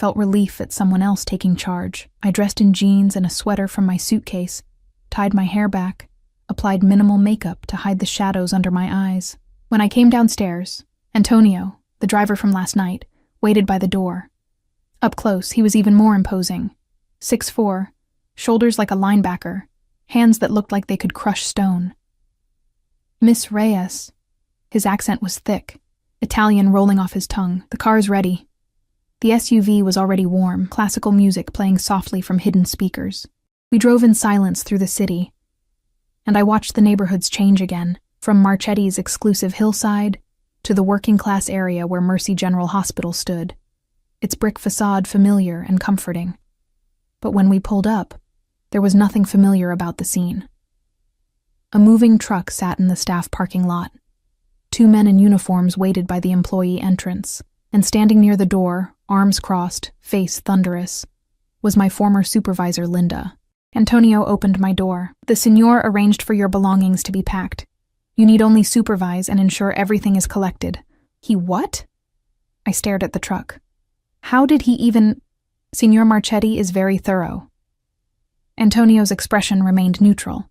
felt relief at someone else taking charge. I dressed in jeans and a sweater from my suitcase, tied my hair back, applied minimal makeup to hide the shadows under my eyes. When I came downstairs, Antonio, the driver from last night, waited by the door. Up close, he was even more imposing. 6'4", shoulders like a linebacker, hands that looked like they could crush stone. Miss Reyes. His accent was thick, Italian rolling off his tongue. The car's ready. The SUV was already warm, classical music playing softly from hidden speakers. We drove in silence through the city, and I watched the neighborhoods change again, from Marchetti's exclusive hillside to the working-class area where Mercy General Hospital stood, its brick facade familiar and comforting. But when we pulled up, there was nothing familiar about the scene. A moving truck sat in the staff parking lot. 2 men in uniforms waited by the employee entrance, and standing near the door, arms crossed, face thunderous, was my former supervisor, Linda. Antonio opened my door. "The Signor arranged for your belongings to be packed. You need only supervise and ensure everything is collected." "He what?" I stared at the truck. How did he even— Signor Marchetti is very thorough. Antonio's expression remained neutral.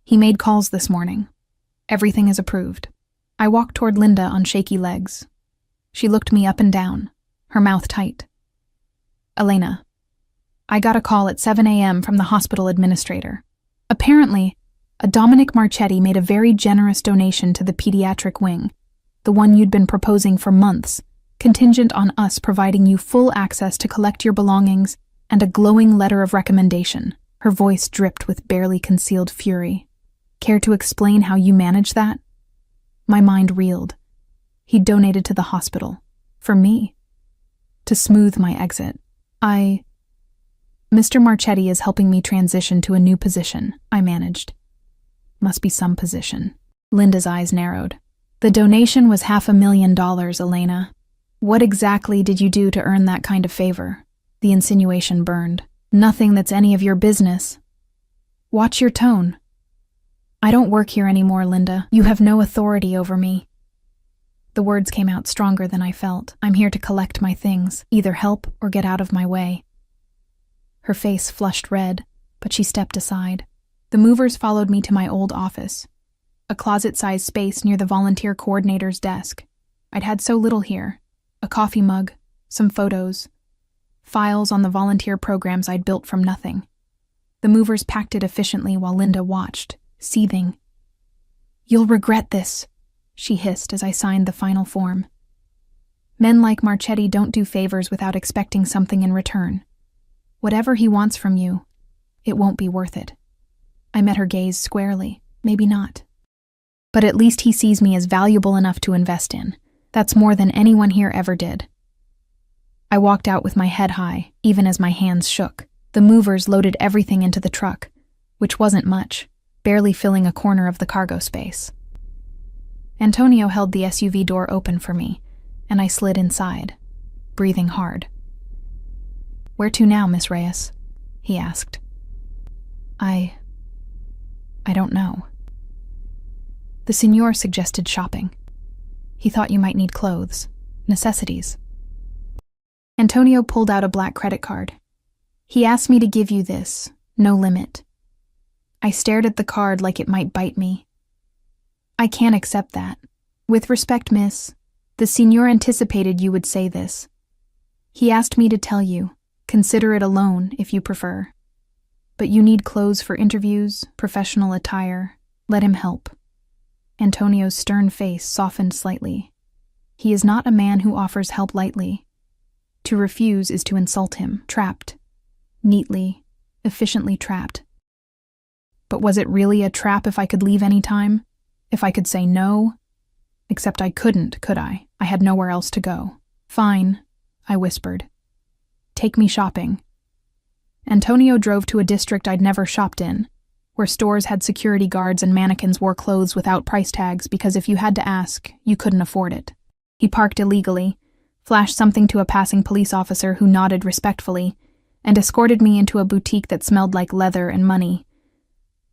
"He made calls this morning. Everything is approved." I walked toward Linda on shaky legs. She looked me up and down, her mouth tight. "Elena, I got a call at 7 a.m. from the hospital administrator. Apparently, a Dominic Marchetti made a very generous donation to the pediatric wing, the one you'd been proposing for months, contingent on us providing you full access to collect your belongings and a glowing letter of recommendation." Her voice dripped with barely concealed fury. "Care to explain how you managed that?" My mind reeled. He'd donated to the hospital. For me. To smooth my exit. "Mr. Marchetti is helping me transition to a new position," I managed. "Must be some position." Linda's eyes narrowed. "The donation was $500,000, Elena. What exactly did you do to earn that kind of favor?" The insinuation burned. "Nothing that's any of your business." "Watch your tone." "I don't work here anymore, Linda. You have no authority over me." The words came out stronger than I felt. "I'm here to collect my things, either help or get out of my way." Her face flushed red, but she stepped aside. The movers followed me to my old office, a closet-sized space near the volunteer coordinator's desk. I'd had so little here. A coffee mug, some photos, files on the volunteer programs I'd built from nothing. The movers packed it efficiently while Linda watched, seething. "You'll regret this," she hissed as I signed the final form. "Men like Marchetti don't do favors without expecting something in return. Whatever he wants from you, it won't be worth it." I met her gaze squarely. "Maybe not. But at least he sees me as valuable enough to invest in. That's more than anyone here ever did." I walked out with my head high, even as my hands shook. The movers loaded everything into the truck, which wasn't much, barely filling a corner of the cargo space. Antonio held the SUV door open for me, and I slid inside, breathing hard. "Where to now, Miss Reyes?" he asked. I don't know. The Signor suggested shopping. He thought you might need clothes, necessities. Antonio pulled out a black credit card. "He asked me to give you this, no limit." I stared at the card like it might bite me. "I can't accept that. With respect, miss, the Signor anticipated you would say this. He asked me to tell you, consider it a loan if you prefer. But you need clothes for interviews, professional attire. Let him help." Antonio's stern face softened slightly. He is not a man who offers help lightly. To refuse is to insult him. Trapped. Neatly, efficiently trapped. But was it really a trap if I could leave any time? If I could say no? Except I couldn't, could I? I had nowhere else to go. "Fine," I whispered. "Take me shopping." Antonio drove to a district I'd never shopped in, where stores had security guards and mannequins wore clothes without price tags because if you had to ask, you couldn't afford it. He parked illegally, flashed something to a passing police officer who nodded respectfully, and escorted me into a boutique that smelled like leather and money.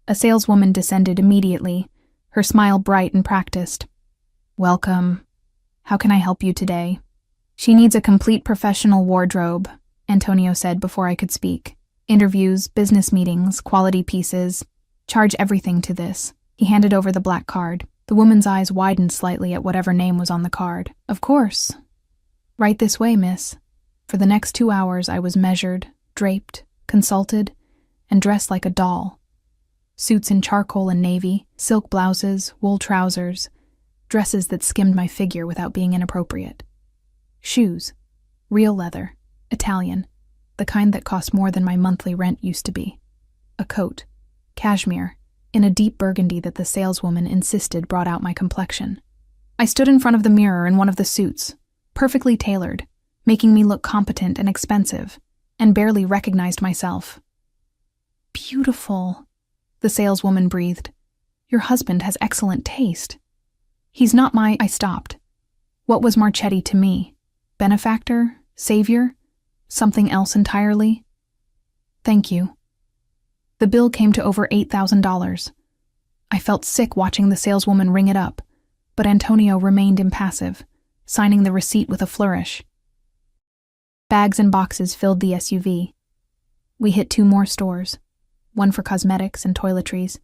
A saleswoman descended immediately, her smile bright and practiced. "Welcome. How can I help you today?" She needs a complete professional wardrobe, Antonio said before I could speak. Interviews, business meetings, quality pieces. Charge everything to this. He handed over the black card. The woman's eyes widened slightly at whatever name was on the card. Of course. Right this way, miss. For the next 2 hours I was measured, draped, consulted, and dressed like a doll. Suits in charcoal and navy, silk blouses, wool trousers, dresses that skimmed my figure without being inappropriate. Shoes. Real leather. Italian. The kind that cost more than my monthly rent used to be. A coat. Cashmere. In a deep burgundy that the saleswoman insisted brought out my complexion. I stood in front of the mirror in one of the suits, perfectly tailored, making me look competent and expensive, and barely recognized myself. Beautiful, the saleswoman breathed. Your husband has excellent taste. He's not my... I stopped. What was Marchetti to me? Benefactor? Savior? Something else entirely? Thank you. The bill came to over $8,000. I felt sick watching the saleswoman ring it up, but Antonio remained impassive, signing the receipt with a flourish. Bags and boxes filled the SUV. We hit 2 more stores, one for cosmetics and toiletries,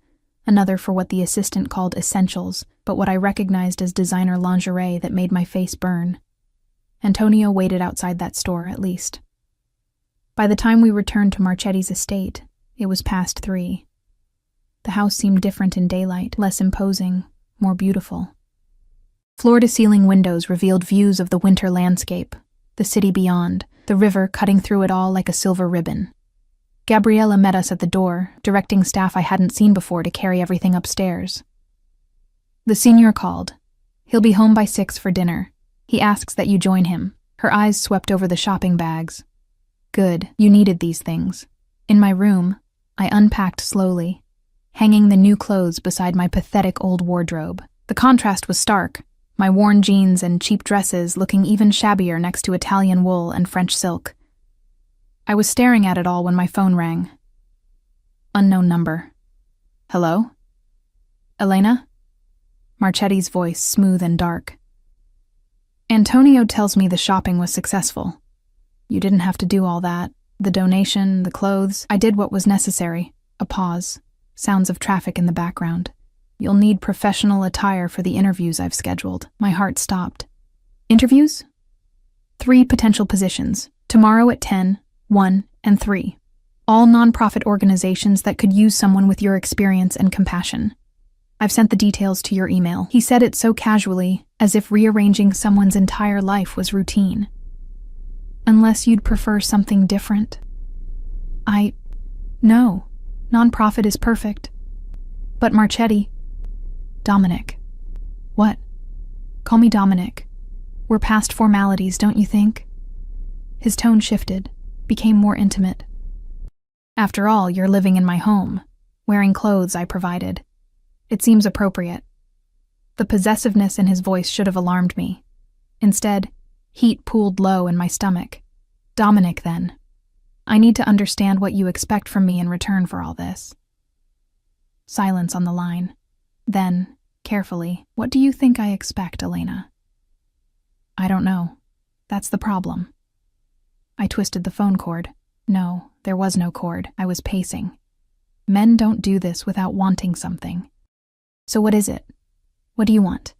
another for what the assistant called essentials, but what I recognized as designer lingerie that made my face burn. Antonio waited outside that store, at least. By the time we returned to Marchetti's estate, it was past 3. The house seemed different in daylight, less imposing, more beautiful. Floor-to-ceiling windows revealed views of the winter landscape, the city beyond, the river cutting through it all like a silver ribbon. Gabriella met us at the door, directing staff I hadn't seen before to carry everything upstairs. The senior called. He'll be home by 6 for dinner. He asks that you join him. Her eyes swept over the shopping bags. Good, you needed these things. In my room, I unpacked slowly, hanging the new clothes beside my pathetic old wardrobe. The contrast was stark, my worn jeans and cheap dresses looking even shabbier next to Italian wool and French silk. I was staring at it all when my phone rang. Unknown number. Hello? Elena? Marchetti's voice smooth and dark. Antonio tells me the shopping was successful. You didn't have to do all that. The donation, the clothes. I did what was necessary. A pause. Sounds of traffic in the background. You'll need professional attire for the interviews I've scheduled. My heart stopped. Interviews? 3 potential positions. Tomorrow at 10, 1, and 3. All nonprofit organizations that could use someone with your experience and compassion. I've sent the details to your email. He said it so casually, as if rearranging someone's entire life was routine. Unless you'd prefer something different. No. Nonprofit is perfect. But Marchetti... Dominic. What? Call me Dominic. We're past formalities, don't you think? His tone shifted, became more intimate. After all, you're living in my home, wearing clothes I provided. It seems appropriate. The possessiveness in his voice should have alarmed me. Instead, heat pooled low in my stomach. Dominic, then. I need to understand what you expect from me in return for all this. Silence on the line. Then, carefully, what do you think I expect, Elena? I don't know. That's the problem. I twisted the phone cord. No, there was no cord. I was pacing. Men don't do this without wanting something. So what is it? What do you want?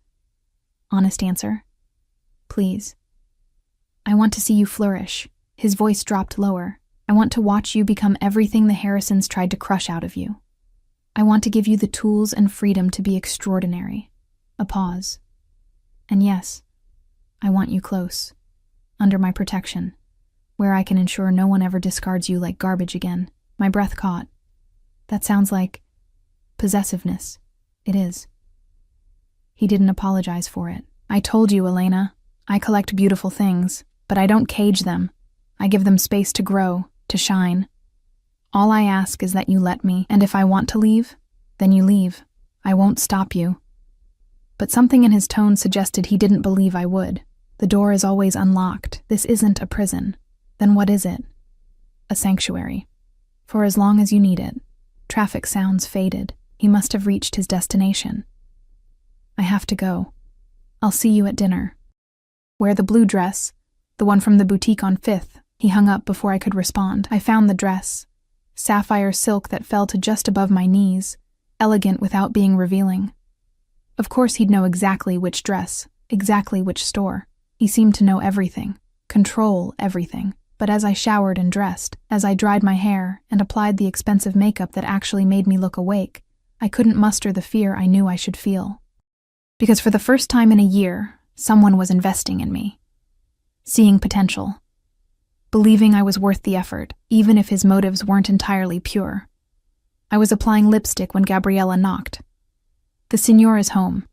Honest answer? Please. I want to see you flourish. His voice dropped lower. I want to watch you become everything the Harrisons tried to crush out of you. I want to give you the tools and freedom to be extraordinary. A pause. And yes, I want you close, under my protection, where I can ensure no one ever discards you like garbage again. My breath caught. That sounds like possessiveness. It is. He didn't apologize for it. I told you, Elena, I collect beautiful things, but I don't cage them. I give them space to grow, to shine. All I ask is that you let me, and if I want to leave, then you leave. I won't stop you. But something in his tone suggested he didn't believe I would. The door is always unlocked. This isn't a prison. Then what is it? A sanctuary. For as long as you need it. Traffic sounds faded. He must have reached his destination. I have to go. I'll see you at dinner. Wear the blue dress, The one from the boutique on 5th. He hung up before I could respond. I found the dress. Sapphire silk that fell to just above my knees, elegant without being revealing. Of course he'd know exactly which dress, exactly which store. He seemed to know everything, control everything. But as I showered and dressed, as I dried my hair and applied the expensive makeup that actually made me look awake, I couldn't muster the fear I knew I should feel. Because for the first time in a year, someone was investing in me. Seeing potential. Believing I was worth the effort, even if his motives weren't entirely pure. I was applying lipstick when Gabriella knocked. The signor is home.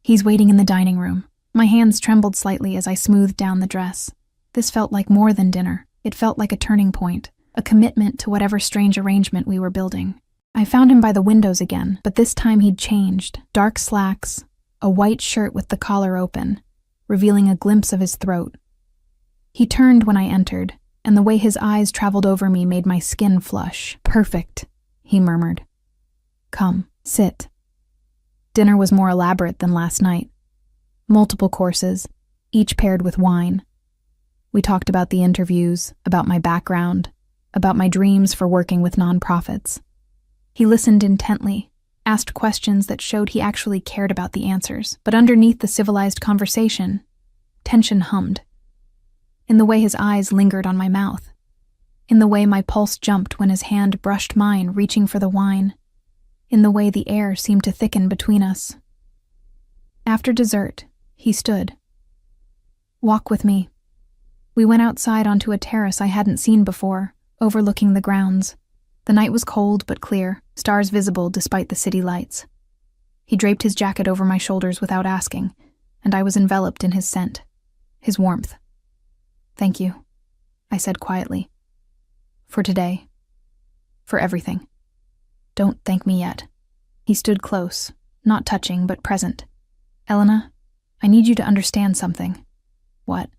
He's waiting in the dining room. My hands trembled slightly as I smoothed down the dress. This felt like more than dinner. It felt like a turning point, a commitment to whatever strange arrangement we were building. I found him by the windows again, but this time he'd changed. Dark slacks, a white shirt with the collar open, revealing a glimpse of his throat. He turned when I entered, and the way his eyes traveled over me made my skin flush. "Perfect," he murmured. "Come, sit." Dinner was more elaborate than last night. Multiple courses, each paired with wine. We talked about the interviews, about my background, about my dreams for working with nonprofits. He listened intently, asked questions that showed he actually cared about the answers. But underneath the civilized conversation, tension hummed. In the way his eyes lingered on my mouth. In the way my pulse jumped when his hand brushed mine, reaching for the wine. In the way the air seemed to thicken between us. After dessert, he stood. "Walk with me." We went outside onto a terrace I hadn't seen before, overlooking the grounds. The night was cold but clear, stars visible despite the city lights. He draped his jacket over my shoulders without asking, and I was enveloped in his scent, his warmth. "Thank you," I said quietly. "For today. For everything. Don't thank me yet." He stood close, not touching but present. "Elena, I need you to understand something." "What?"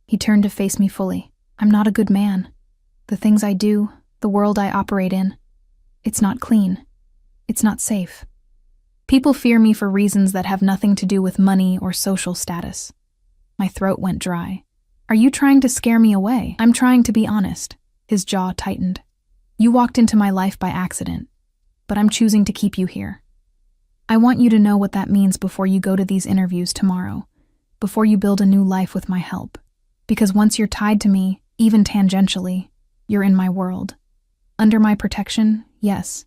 He turned to face me fully. "I'm not a good man. The things I do, the world I operate in, it's not clean. It's not safe. People fear me for reasons that have nothing to do with money or social status." My throat went dry. "Are you trying to scare me away?" "I'm trying to be honest." His jaw tightened. "You walked into my life by accident, but I'm choosing to keep you here. I want you to know what that means before you go to these interviews tomorrow, before you build a new life with my help. Because once you're tied to me, even tangentially, you're in my world. Under my protection, yes,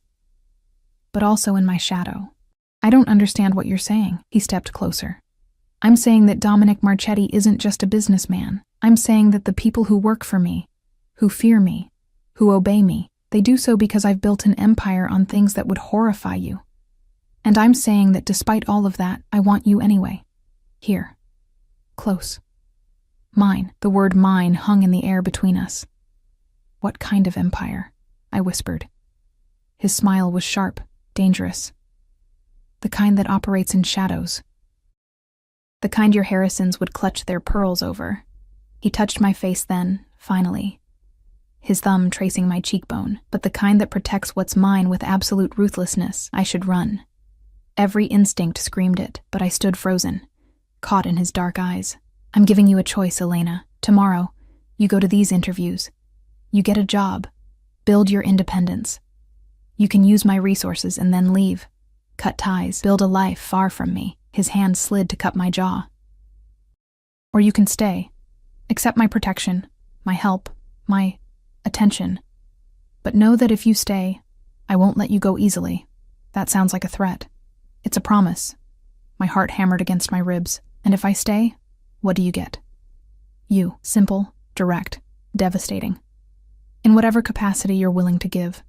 but also in my shadow." "I don't understand what you're saying." He stepped closer. "I'm saying that Dominic Marchetti isn't just a businessman. I'm saying that the people who work for me, who fear me, who obey me, they do so because I've built an empire on things that would horrify you. And I'm saying that despite all of that, I want you anyway. Here. Close. Mine." The word mine hung in the air between us. "What kind of empire?" I whispered. His smile was sharp, dangerous. "The kind that operates in shadows. The kind your Harrisons would clutch their pearls over." He touched my face then, finally, his thumb tracing my cheekbone. "But the kind that protects what's mine with absolute ruthlessness. I should run." Every instinct screamed it, but I stood frozen, caught in his dark eyes. "I'm giving you a choice, Elena. Tomorrow, you go to these interviews. You get a job. Build your independence. You can use my resources and then leave. Cut ties. Build a life far from me." His hand slid to cup my jaw. "Or you can stay. Accept my protection, my help, my attention. But know that if you stay, I won't let you go easily." "That sounds like a threat." "It's a promise." My heart hammered against my ribs. "And if I stay, what do you get?" "You. Simple, direct, devastating. In whatever capacity you're willing to give.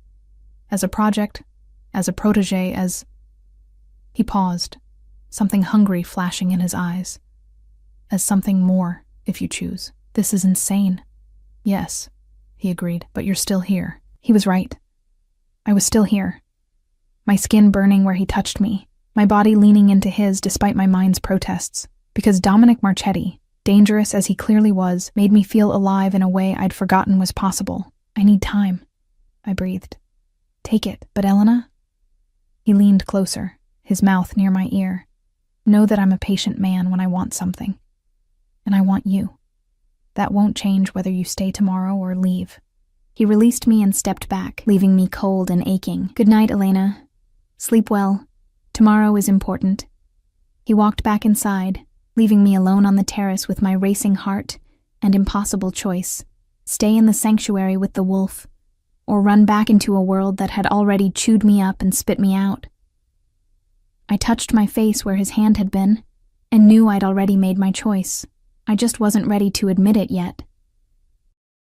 As a project, as a protege, as..." He paused, something hungry flashing in his eyes. "As something more, if you choose." "This is insane." "Yes," he agreed, "but you're still here." He was right. I was still here. My skin burning where he touched me, my body leaning into his despite my mind's protests. Because Dominic Marchetti, dangerous as he clearly was, made me feel alive in a way I'd forgotten was possible. "I need time," I breathed. "Take it." "But Elena?" He leaned closer, his mouth near my ear. "Know that I'm a patient man when I want something. And I want you." That won't change whether you stay tomorrow or leave." He released me and stepped back, leaving me cold and aching. "Good night, Elena. Sleep well. Tomorrow is important." He walked back inside, leaving me alone on the terrace with my racing heart and impossible choice: stay in the sanctuary with the wolf, or run back into a world that had already chewed me up and spit me out. I touched my face where his hand had been, and knew I'd already made my choice. I just wasn't ready to admit it yet.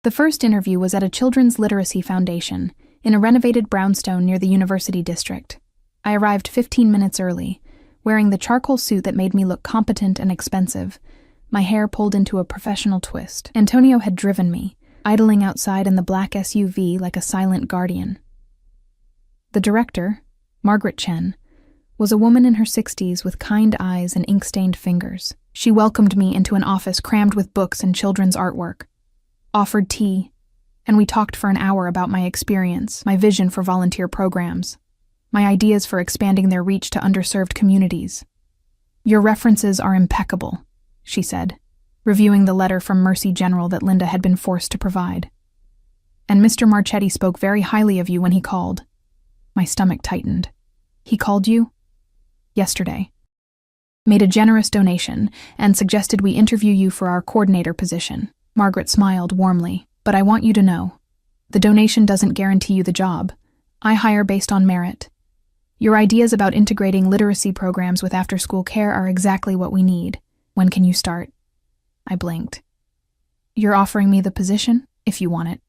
The first interview was at a children's literacy foundation in a renovated brownstone near the University District. I arrived 15 minutes early, wearing the charcoal suit that made me look competent and expensive, my hair pulled into a professional twist. Antonio had driven me, idling outside in the black SUV like a silent guardian. The director, Margaret Chen, was a woman in her 60s with kind eyes and ink-stained fingers. She welcomed me into an office crammed with books and children's artwork, offered tea, and we talked for an hour about my experience, my vision for volunteer programs, my ideas for expanding their reach to underserved communities. "Your references are impeccable," she said, reviewing the letter from Mercy General that Linda had been forced to provide. "And Mr. Marchetti spoke very highly of you when he called." My stomach tightened. "He called you?" "Yesterday. Made a generous donation and suggested we interview you for our coordinator position." Margaret smiled warmly. "But I want you to know, the donation doesn't guarantee you the job. I hire based on merit. Your ideas about integrating literacy programs with after-school care are exactly what we need. When can you start?" I blinked. "You're offering me the position, if you want it.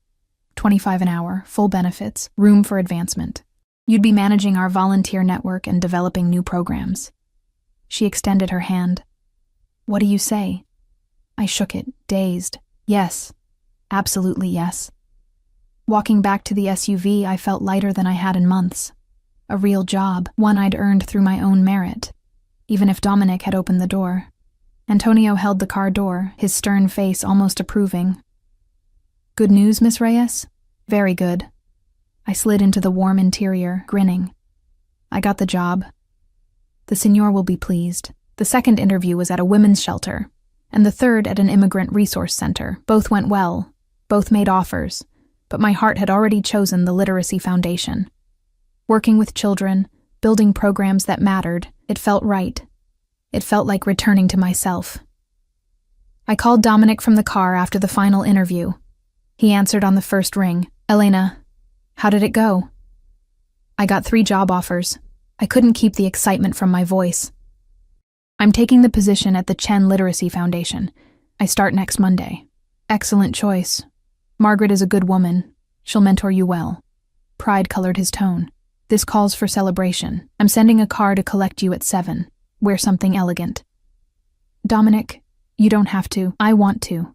25 an hour, full benefits, room for advancement. You'd be managing our volunteer network and developing new programs." She extended her hand. "What do you say?" I shook it, dazed. "Yes. Absolutely yes." Walking back to the SUV, I felt lighter than I had in months. A real job, one I'd earned through my own merit, even if Dominic had opened the door. Antonio held the car door, his stern face almost approving. "Good news, Miss Reyes?" "Very good." I slid into the warm interior, grinning. "I got the job. The senor will be pleased." The second interview was at a women's shelter, and the third at an immigrant resource center. Both went well, both made offers, but my heart had already chosen the Literacy Foundation. Working with children, building programs that mattered, it felt right. It felt like returning to myself. I called Dominic from the car after the final interview. He answered on the first ring. "Elena, how did it go?" "I got 3 job offers." I couldn't keep the excitement from my voice. "I'm taking the position at the Chen Literacy Foundation. I start next Monday." "Excellent choice. Margaret is a good woman. She'll mentor you well." Pride colored his tone. "This calls for celebration. I'm sending a car to collect you at 7. Wear something elegant." "Dominic, you don't have to. I want to.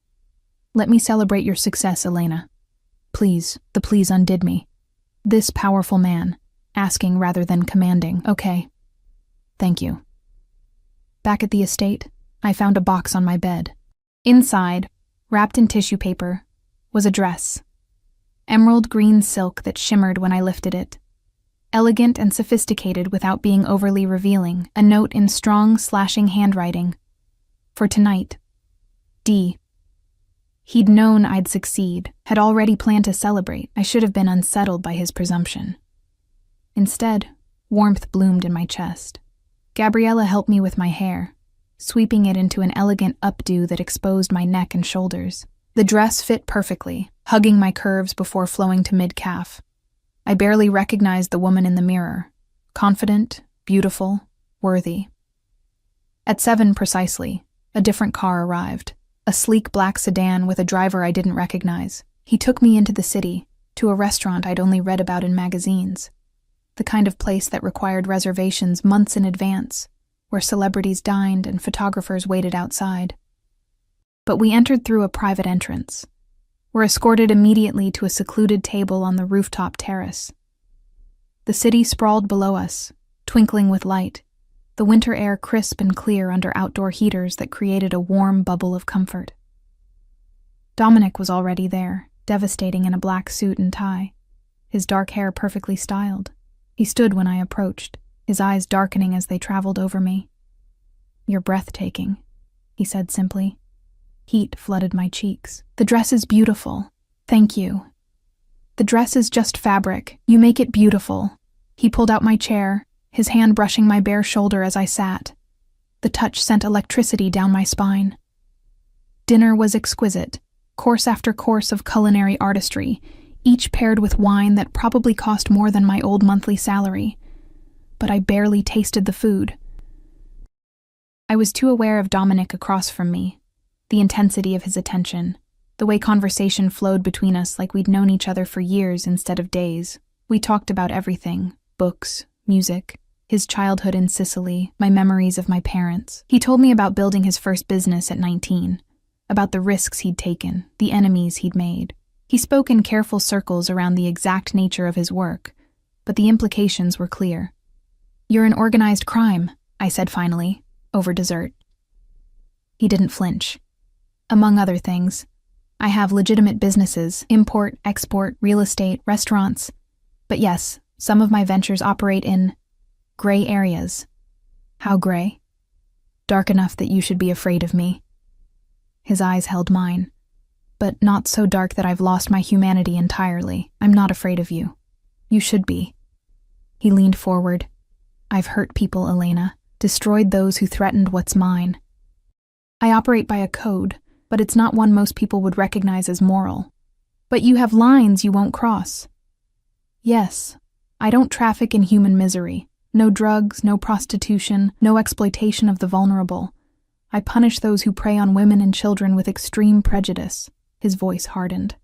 Let me celebrate your success, Elena." Please, the please undid me. This powerful man, asking rather than commanding. "Okay. Thank you." Back at the estate, I found a box on my bed. Inside, wrapped in tissue paper, was a dress. Emerald green silk that shimmered when I lifted it. Elegant and sophisticated without being overly revealing, a note in strong, slashing handwriting. "For tonight. D." He'd known I'd succeed, had already planned to celebrate. I should have been unsettled by his presumption. Instead, warmth bloomed in my chest. Gabriella helped me with my hair, sweeping it into an elegant updo that exposed my neck and shoulders. The dress fit perfectly, hugging my curves before flowing to mid-calf. I barely recognized the woman in the mirror. Confident, beautiful, worthy. At 7 precisely, a different car arrived. A sleek black sedan with a driver I didn't recognize. He took me into the city, to a restaurant I'd only read about in magazines. The kind of place that required reservations months in advance, where celebrities dined and photographers waited outside. But we entered through a private entrance. Were escorted immediately to a secluded table on the rooftop terrace. The city sprawled below us, twinkling with light, the winter air crisp and clear under outdoor heaters that created a warm bubble of comfort. Dominic was already there, devastating in a black suit and tie, his dark hair perfectly styled. He stood when I approached, his eyes darkening as they traveled over me. "You're breathtaking," he said simply. Heat flooded my cheeks. The dress is beautiful. Thank you. The dress is just fabric. You make it beautiful. He pulled out my chair, his hand brushing my bare shoulder as I sat. The touch sent electricity down my spine. Dinner was exquisite, course after course of culinary artistry, each paired with wine that probably cost more than my old monthly salary. But I barely tasted the food. I was too aware of Dominic across from me, the intensity of his attention, the way conversation flowed between us like we'd known each other for years instead of days. We talked about everything: books, music, his childhood in Sicily, my memories of my parents. He told me about building his first business at 19, about the risks he'd taken, the enemies he'd made. He spoke in careful circles around the exact nature of his work, but the implications were clear. "You're in organized crime," I said finally, over dessert. He didn't flinch. "Among other things, I have legitimate businesses: import, export, real estate, restaurants. But yes, some of my ventures operate in gray areas." "How gray?" "Dark enough that you should be afraid of me." His eyes held mine, but not so dark that I've lost my humanity entirely. "I'm not afraid of you. You should be." He leaned forward. "I've hurt people, Elena, destroyed those who threatened what's mine. I operate by a code, but it's not one most people would recognize as moral. But you have lines you won't cross." "Yes, I don't traffic in human misery. No drugs, no prostitution, no exploitation of the vulnerable. I punish those who prey on women and children with extreme prejudice." His voice hardened.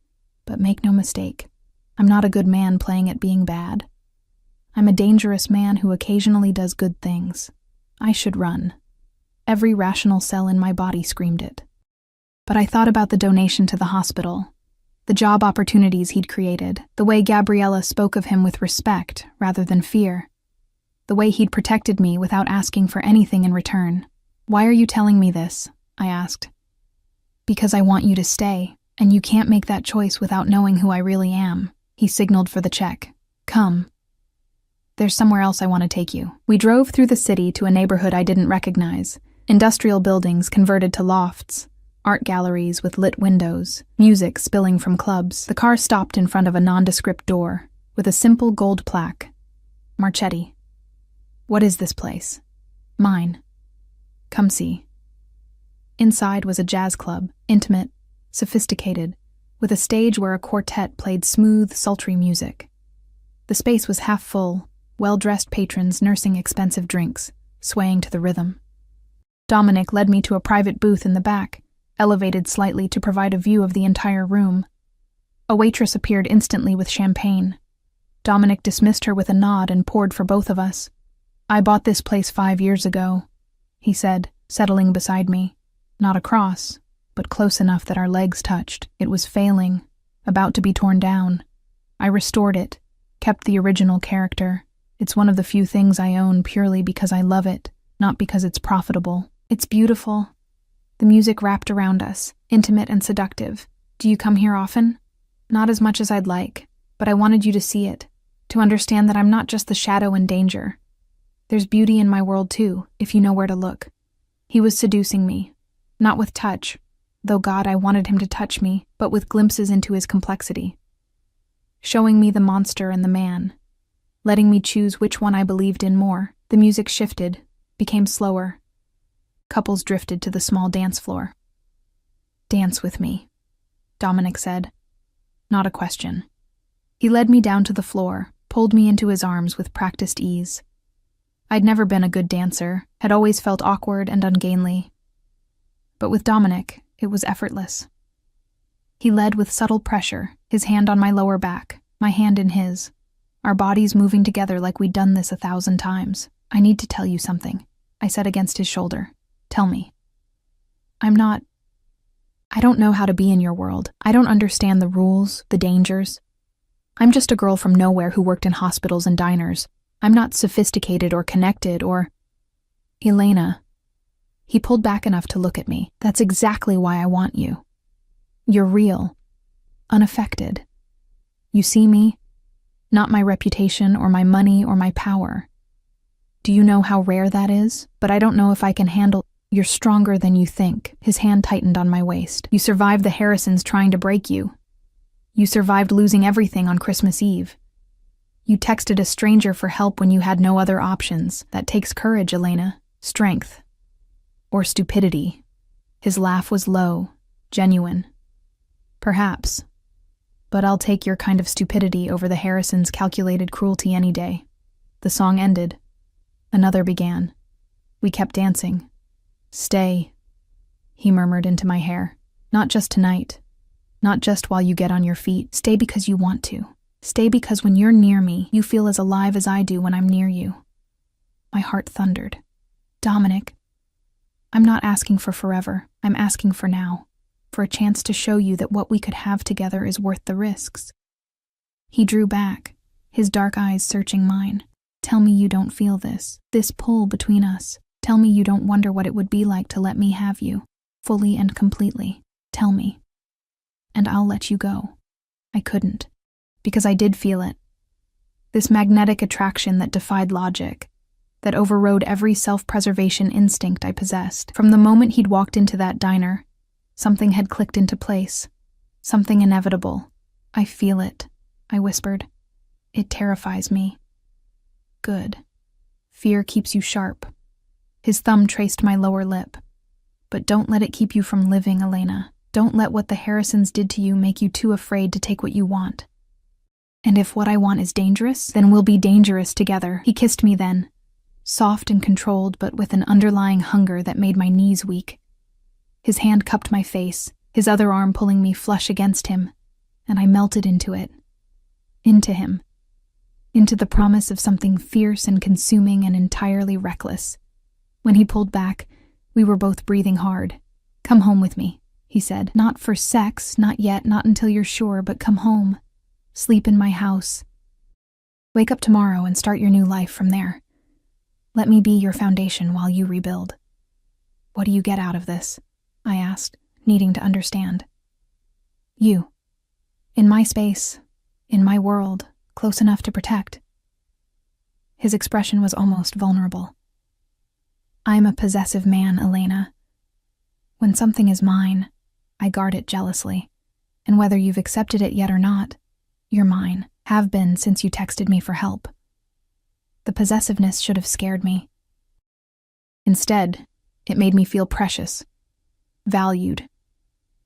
"But make no mistake, I'm not a good man playing at being bad. I'm a dangerous man who occasionally does good things. I should run." Every rational cell in my body screamed it. But I thought about the donation to the hospital, the job opportunities he'd created, the way Gabriella spoke of him with respect rather than fear, the way he'd protected me without asking for anything in return. "Why are you telling me this?" I asked. "Because I want you to stay, and you can't make that choice without knowing who I really am." He signaled for the check. "Come. There's somewhere else I want to take you." We drove through the city to a neighborhood I didn't recognize. Industrial buildings converted to lofts, art galleries with lit windows, music spilling from clubs. The car stopped in front of a nondescript door with a simple gold plaque. "Marchetti." "What is this place?" "Mine. Come see." Inside was a jazz club, intimate, sophisticated, with a stage where a quartet played smooth, sultry music. The space was half full, well-dressed patrons nursing expensive drinks, swaying to the rhythm. Dominic led me to a private booth in the back, elevated slightly to provide a view of the entire room. A waitress appeared instantly with champagne. Dominic dismissed her with a nod and poured for both of us. "I bought this place 5 years ago," he said, settling beside me. Not across, but close enough that our legs touched. It was failing, about to be torn down. I restored it, kept the original character. It's one of the few things I own purely because I love it, not because it's profitable. It's beautiful. The music wrapped around us, intimate and seductive. "Do you come here often?" "Not as much as I'd like, but I wanted you to see it, to understand that I'm not just the shadow in danger. There's beauty in my world too, if you know where to look." He was seducing me, not with touch, though God, I wanted him to touch me, but with glimpses into his complexity. Showing me the monster and the man, letting me choose which one I believed in more. The music shifted, became slower. Couples drifted to the small dance floor. "Dance with me," Dominic said. Not a question. He led me down to the floor, pulled me into his arms with practiced ease. I'd never been a good dancer, had always felt awkward and ungainly. But with Dominic, it was effortless. He led with subtle pressure, his hand on my lower back, my hand in his, our bodies moving together like we'd done this 1,000 times. "I need to tell you something," I said against his shoulder. "Tell me." I don't know how to be in your world. I don't understand the rules, the dangers. I'm just a girl from nowhere who worked in hospitals and diners. I'm not sophisticated or connected or... Elena. He pulled back enough to look at me. "That's exactly why I want you. You're real, unaffected. You see me? Not my reputation or my money or my power. Do you know how rare that is? But I don't know if I can handle..." You're stronger than you think. His hand tightened on my waist. You survived the Harrisons trying to break you. You survived losing everything on Christmas Eve. You texted a stranger for help when you had no other options. That takes courage, Elena. Strength. Or stupidity. His laugh was low, genuine. Perhaps. But I'll take your kind of stupidity over the Harrisons' calculated cruelty any day. The song ended. Another began. We kept dancing. Stay, he murmured into my hair. Not just tonight. Not just while you get on your feet. Stay because you want to. Stay because when you're near me, you feel as alive as I do when I'm near you. My heart thundered. Dominic, I'm not asking for forever. I'm asking for now. For a chance to show you that what we could have together is worth the risks. He drew back, his dark eyes searching mine. Tell me you don't feel this pull between us. Tell me you don't wonder what it would be like to let me have you, fully and completely. Tell me. And I'll let you go. I couldn't, because I did feel it. This magnetic attraction that defied logic, that overrode every self-preservation instinct I possessed. From the moment he'd walked into that diner, something had clicked into place. Something inevitable. I feel it, I whispered. It terrifies me. Good. Fear keeps you sharp. His thumb traced my lower lip. But don't let it keep you from living, Elena. Don't let what the Harrisons did to you make you too afraid to take what you want. And if what I want is dangerous, then we'll be dangerous together. He kissed me then, soft and controlled, but with an underlying hunger that made my knees weak. His hand cupped my face, his other arm pulling me flush against him, and I melted into it. Into him. Into the promise of something fierce and consuming and entirely reckless. When he pulled back, we were both breathing hard. Come home with me, he said. Not for sex, not yet, not until you're sure, but come home. Sleep in my house. Wake up tomorrow and start your new life from there. Let me be your foundation while you rebuild. What do you get out of this? I asked, needing to understand. You. In my space, in my world, close enough to protect. His expression was almost vulnerable. I'm a possessive man, Elena. When something is mine, I guard it jealously. And whether you've accepted it yet or not, you're mine. Have been since you texted me for help. The possessiveness should have scared me. Instead, it made me feel precious, valued,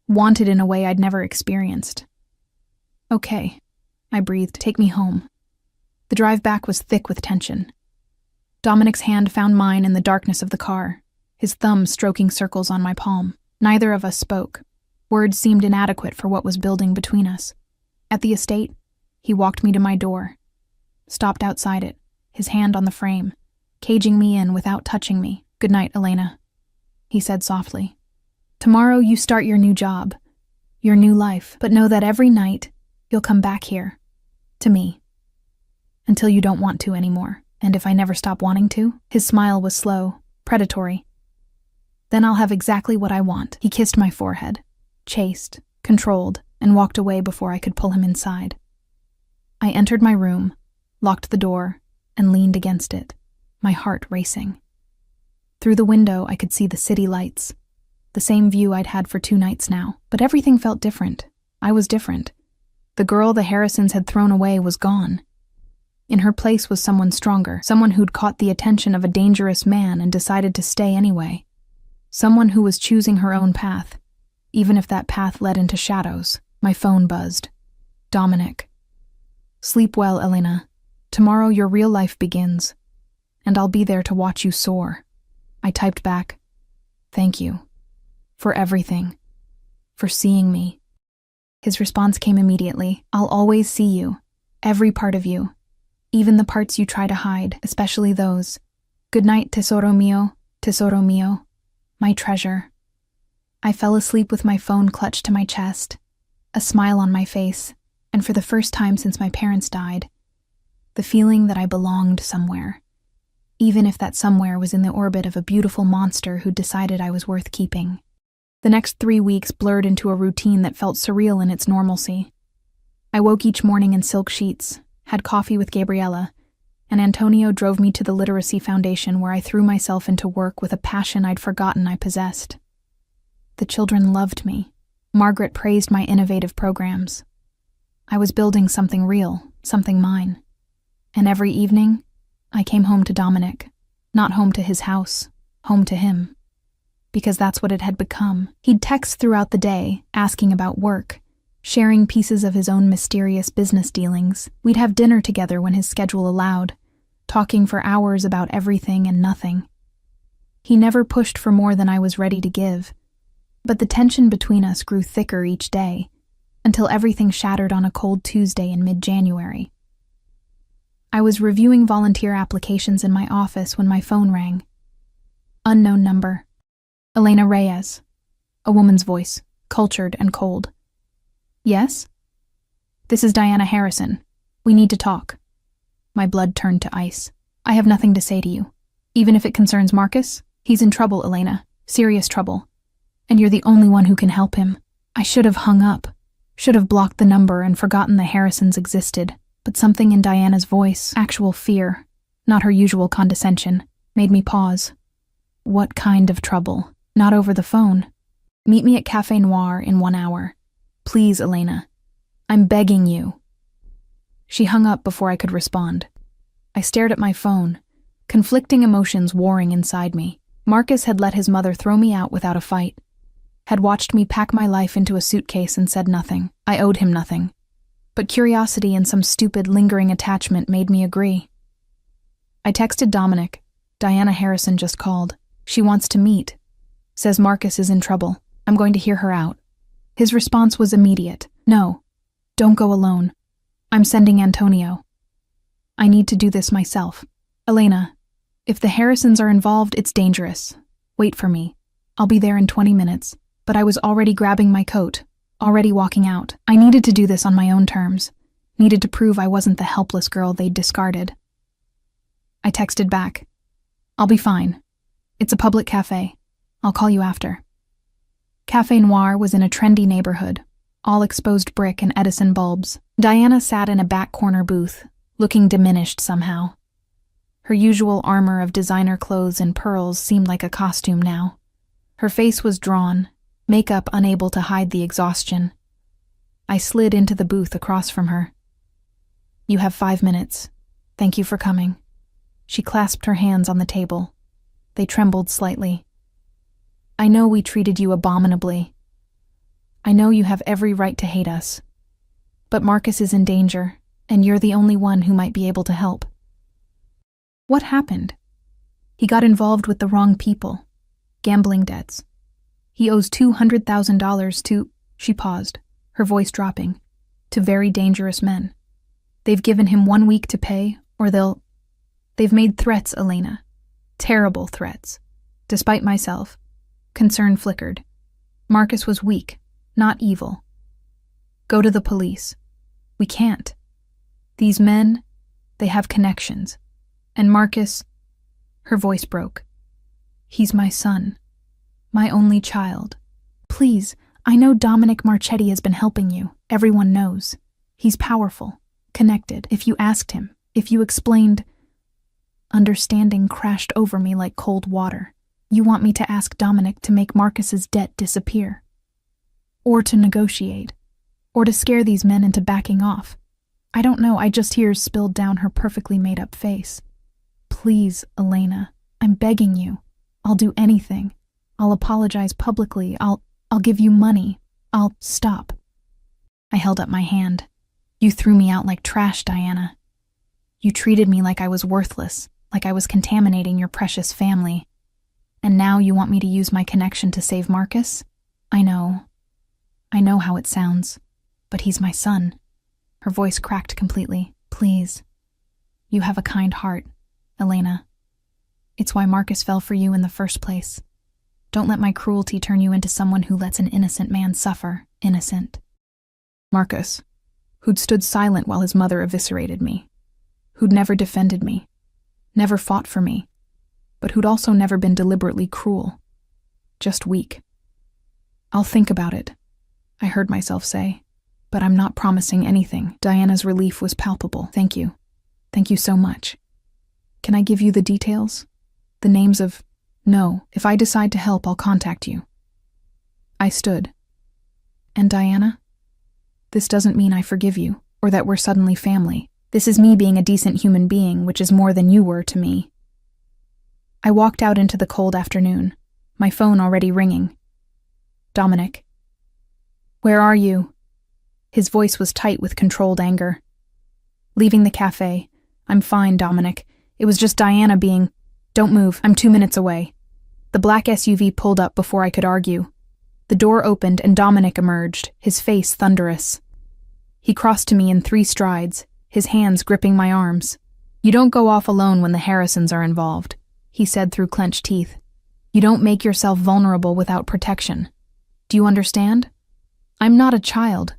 wanted in a way I'd never experienced. Okay, I breathed. Take me home. The drive back was thick with tension. Dominic's hand found mine in the darkness of the car, his thumb stroking circles on my palm. Neither of us spoke. Words seemed inadequate for what was building between us. At the estate, he walked me to my door, stopped outside it, his hand on the frame, caging me in without touching me. Good night, Elena, he said softly. Tomorrow you start your new job, your new life, but know that every night you'll come back here, to me, until you don't want to anymore. And if I never stop wanting to? His smile was slow, predatory. Then I'll have exactly what I want. He kissed my forehead, chaste, controlled, and walked away before I could pull him inside. I entered my room, locked the door, and leaned against it, my heart racing. Through the window, I could see the city lights, the same view I'd had for 2 nights now. But everything felt different. I was different. The girl the Harrisons had thrown away was gone. In her place was someone stronger, someone who'd caught the attention of a dangerous man and decided to stay anyway. Someone who was choosing her own path, even if that path led into shadows. My phone buzzed. Dominic. Sleep well, Elena. Tomorrow your real life begins, and I'll be there to watch you soar. I typed back, thank you. For everything. For seeing me. His response came immediately. I'll always see you. Every part of you. Even the parts you try to hide, especially those. Good night, tesoro mio, my treasure. I fell asleep with my phone clutched to my chest, a smile on my face, and for the first time since my parents died, the feeling that I belonged somewhere, even if that somewhere was in the orbit of a beautiful monster who decided I was worth keeping. The next 3 weeks blurred into a routine that felt surreal in its normalcy. I woke each morning in silk sheets, had coffee with Gabriella, and Antonio drove me to the Literacy Foundation where I threw myself into work with a passion I'd forgotten I possessed. The children loved me. Margaret praised my innovative programs. I was building something real, something mine. And every evening, I came home to Dominic. Not home to his house, home to him. Because that's what it had become. He'd text throughout the day, asking about work, sharing pieces of his own mysterious business dealings. We'd have dinner together when his schedule allowed, talking for hours about everything and nothing. He never pushed for more than I was ready to give, but the tension between us grew thicker each day, until everything shattered on a cold Tuesday in mid-January. I was reviewing volunteer applications in my office when my phone rang. Unknown number. Elena Reyes. A woman's voice, cultured and cold. Yes? This is Diana Harrison. We need to talk. My blood turned to ice. I have nothing to say to you. Even if it concerns Marcus, he's in trouble, Elena. Serious trouble. And you're the only one who can help him. I should have hung up. Should have blocked the number and forgotten the Harrisons existed. But something in Diana's voice, actual fear, not her usual condescension, made me pause. What kind of trouble? Not over the phone. Meet me at Café Noir in 1 hour. Please, Elena. I'm begging you. She hung up before I could respond. I stared at my phone, conflicting emotions warring inside me. Marcus had let his mother throw me out without a fight, had watched me pack my life into a suitcase and said nothing. I owed him nothing. But curiosity and some stupid, lingering attachment made me agree. I texted Dominic. Diana Harrison just called. She wants to meet. Says Marcus is in trouble. I'm going to hear her out. His response was immediate. No, don't go alone. I'm sending Antonio. I need to do this myself. Elena, if the Harrisons are involved, it's dangerous. Wait for me. I'll be there in 20 minutes. But I was already grabbing my coat, already walking out. I needed to do this on my own terms. Needed to prove I wasn't the helpless girl they'd discarded. I texted back. I'll be fine. It's a public cafe. I'll call you after. Café Noir was in a trendy neighborhood, all exposed brick and Edison bulbs. Diana sat in a back corner booth, looking diminished somehow. Her usual armor of designer clothes and pearls seemed like a costume now. Her face was drawn, makeup unable to hide the exhaustion. I slid into the booth across from her. You have 5 minutes. Thank you for coming. She clasped her hands on the table. They trembled slightly. I know we treated you abominably. I know you have every right to hate us. But Marcus is in danger, and you're the only one who might be able to help. What happened? He got involved with the wrong people. Gambling debts. He owes $200,000 to, she paused, her voice dropping, to very dangerous men. They've given him 1 week to pay, or they've made threats, Elena. Terrible threats. Despite myself, concern flickered. Marcus was weak, not evil. Go to the police. We can't. These men, they have connections. And Marcus, her voice broke. He's my son. My only child. Please, I know Dominic Marchetti has been helping you. Everyone knows. He's powerful, connected. If you asked him, if you explained... Understanding crashed over me like cold water. You want me to ask Dominic to make Marcus's debt disappear. Or to negotiate. Or to scare these men into backing off. I don't know, I just tears spilled down her perfectly made-up face. Please, Elena, I'm begging you. I'll do anything. I'll apologize publicly. I'll give you money. I'll stop. I held up my hand. You threw me out like trash, Diana. You treated me like I was worthless, like I was contaminating your precious family. And now you want me to use my connection to save Marcus? I know how it sounds, but he's my son. Her voice cracked completely. Please. You have a kind heart, Elena. It's why Marcus fell for you in the first place. Don't let my cruelty turn you into someone who lets an innocent man suffer, innocent. Marcus, who'd stood silent while his mother eviscerated me, who'd never defended me, never fought for me, but who'd also never been deliberately cruel, just weak. I'll think about it, I heard myself say, but I'm not promising anything. Diana's relief was palpable. Thank you. Thank you so much. Can I give you the details? The names of... No, if I decide to help, I'll contact you. I stood. And Diana? This doesn't mean I forgive you, or that we're suddenly family. This is me being a decent human being, which is more than you were to me. I walked out into the cold afternoon, my phone already ringing. Dominic. Where are you? His voice was tight with controlled anger. Leaving the cafe. I'm fine, Dominic. It was just Diana being... Don't move, I'm 2 minutes away. The black SUV pulled up before I could argue. The door opened and Dominic emerged, his face thunderous. He crossed to me in 3 strides, his hands gripping my arms. You don't go off alone when the Harrisons are involved, he said through clenched teeth. You don't make yourself vulnerable without protection. Do you understand? I'm not a child.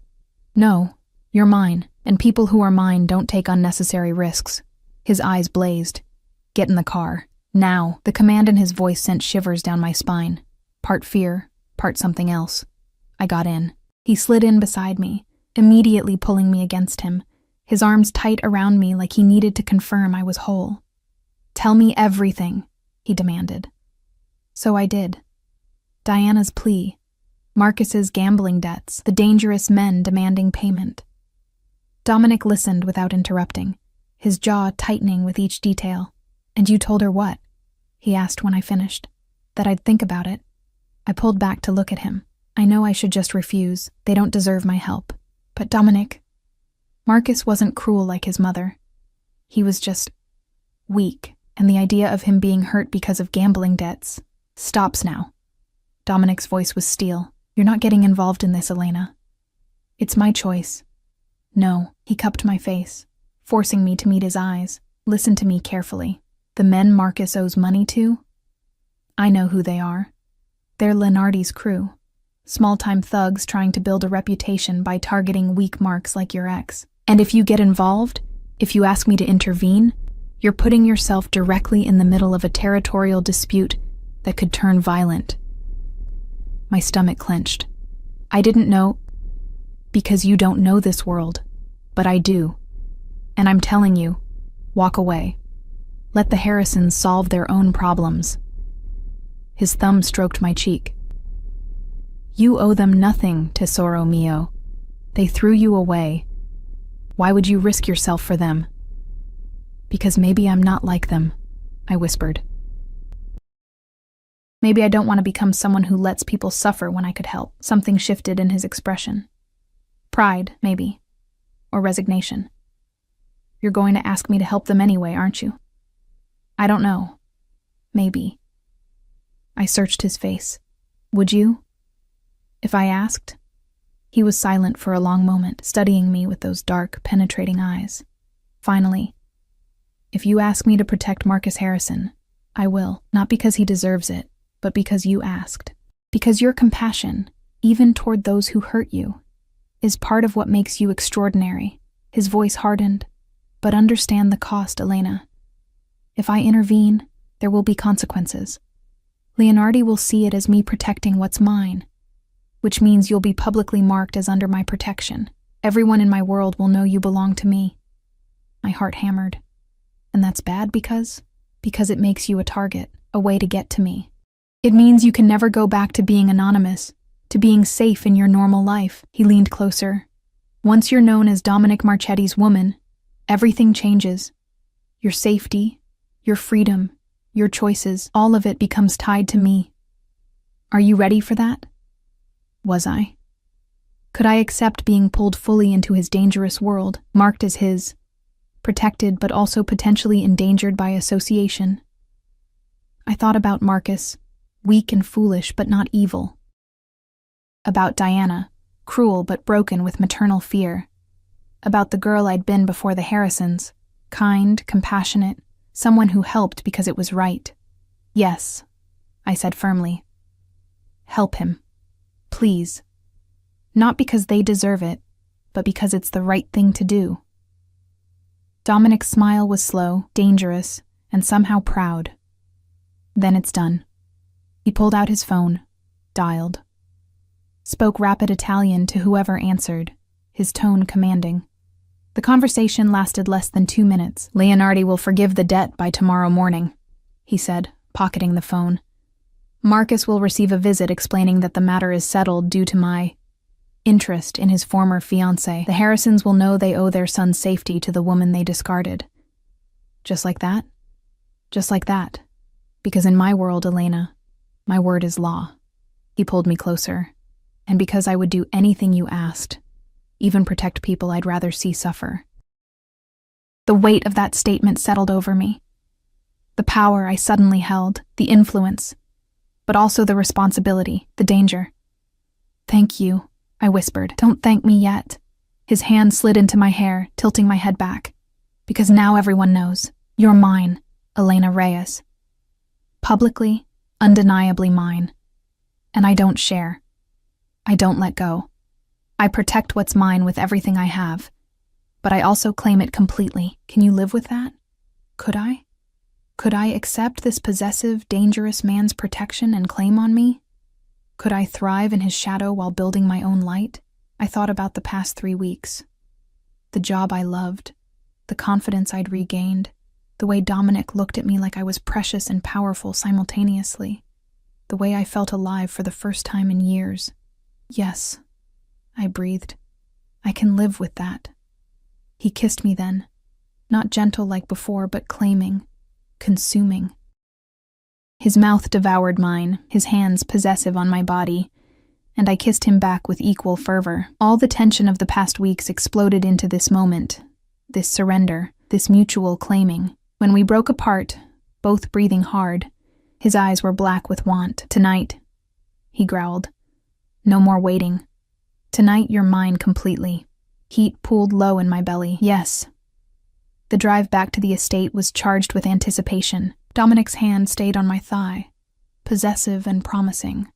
No, you're mine, and people who are mine don't take unnecessary risks. His eyes blazed. Get in the car. Now. The command in his voice sent shivers down my spine. Part fear, part something else. I got in. He slid in beside me, immediately pulling me against him, his arms tight around me like he needed to confirm I was whole. Tell me everything, he demanded. So I did. Diana's plea, Marcus's gambling debts, the dangerous men demanding payment. Dominic listened without interrupting, his jaw tightening with each detail. And you told her what? He asked when I finished. That I'd think about it. I pulled back to look at him. I know I should just refuse. They don't deserve my help. But Dominic, Marcus wasn't cruel like his mother. He was just weak, and the idea of him being hurt because of gambling debts stops now. Dominic's voice was steel. You're not getting involved in this, Elena. It's my choice. No, he cupped my face, forcing me to meet his eyes. Listen to me carefully. The men Marcus owes money to? I know who they are. They're Lenardi's crew. Small-time thugs trying to build a reputation by targeting weak marks like your ex. And if you get involved, if you ask me to intervene, you're putting yourself directly in the middle of a territorial dispute that could turn violent. My stomach clenched. I didn't know, because you don't know this world, but I do. And I'm telling you, walk away. Let the Harrisons solve their own problems. His thumb stroked my cheek. You owe them nothing, tesoro mio. They threw you away. Why would you risk yourself for them? Because maybe I'm not like them, I whispered. Maybe I don't want to become someone who lets people suffer when I could help. Something shifted in his expression. Pride, maybe. Or resignation. You're going to ask me to help them anyway, aren't you? I don't know. Maybe. I searched his face. Would you? If I asked? He was silent for a long moment, studying me with those dark, penetrating eyes. Finally, if you ask me to protect Marcus Harrison, I will. Not because he deserves it, but because you asked. Because your compassion, even toward those who hurt you, is part of what makes you extraordinary. His voice hardened. But understand the cost, Elena. If I intervene, there will be consequences. Leonardi will see it as me protecting what's mine, which means you'll be publicly marked as under my protection. Everyone in my world will know you belong to me. My heart hammered. And that's bad because it makes you a target, a way to get to me. It means you can never go back to being anonymous, to being safe in your normal life. He leaned closer. Once you're known as Dominic Marchetti's woman, everything changes. Your safety, your freedom, your choices, all of it becomes tied to me. Are you ready for that? Was I? Could I accept being pulled fully into his dangerous world, marked as his, protected but also potentially endangered by association? I thought about Marcus, weak and foolish but not evil. About Diana, cruel but broken with maternal fear. About the girl I'd been before the Harrisons, kind, compassionate, someone who helped because it was right. Yes, I said firmly. Help him. Please. Not because they deserve it, but because it's the right thing to do. Dominic's smile was slow, dangerous, and somehow proud. Then it's done. He pulled out his phone, dialed. Spoke rapid Italian to whoever answered, his tone commanding. The conversation lasted less than 2 minutes. "Leonardi will forgive the debt by tomorrow morning," he said, pocketing the phone. "Marcus will receive a visit explaining that the matter is settled due to my interest in his former fiancée. The Harrisons will know they owe their son's safety to the woman they discarded." Just like that? Just like that. Because in my world, Elena, my word is law. He pulled me closer. "And because I would do anything you asked, even protect people I'd rather see suffer." The weight of that statement settled over me. The power I suddenly held, the influence, but also the responsibility, the danger. "Thank you," I whispered. "Don't thank me yet." His hand slid into my hair, tilting my head back. "Because now everyone knows. You're mine, Elena Reyes. Publicly, undeniably mine. And I don't share. I don't let go. I protect what's mine with everything I have, but I also claim it completely. Can you live with that? Could I? Could I accept this possessive, dangerous man's protection and claim on me? Could I thrive in his shadow while building my own light? I thought about the past 3 weeks. The job I loved, the confidence I'd regained, the way Dominic looked at me like I was precious and powerful simultaneously, the way I felt alive for the first time in years. "Yes," I breathed. "I can live with that." He kissed me then, not gentle like before, but claiming, consuming. His mouth devoured mine, his hands possessive on my body, and I kissed him back with equal fervor. All the tension of the past weeks exploded into this moment, this surrender, this mutual claiming. When we broke apart, both breathing hard, his eyes were black with want. "Tonight," he growled. "No more waiting. Tonight you're mine completely." Heat pooled low in my belly. Yes. The drive back to the estate was charged with anticipation. Dominic's hand stayed on my thigh, possessive and promising.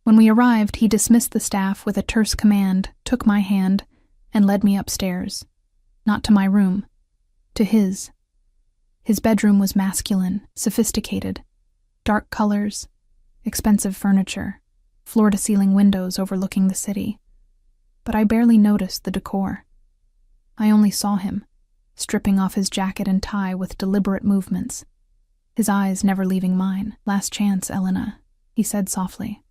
When we arrived, he dismissed the staff with a terse command, took my hand, and led me upstairs. Not to my room, to his. His bedroom was masculine, sophisticated. Dark colors, expensive furniture, floor-to-ceiling windows overlooking the city. But I barely noticed the decor. I only saw him, stripping off his jacket and tie with deliberate movements, his eyes never leaving mine. "Last chance, Elena," he said softly.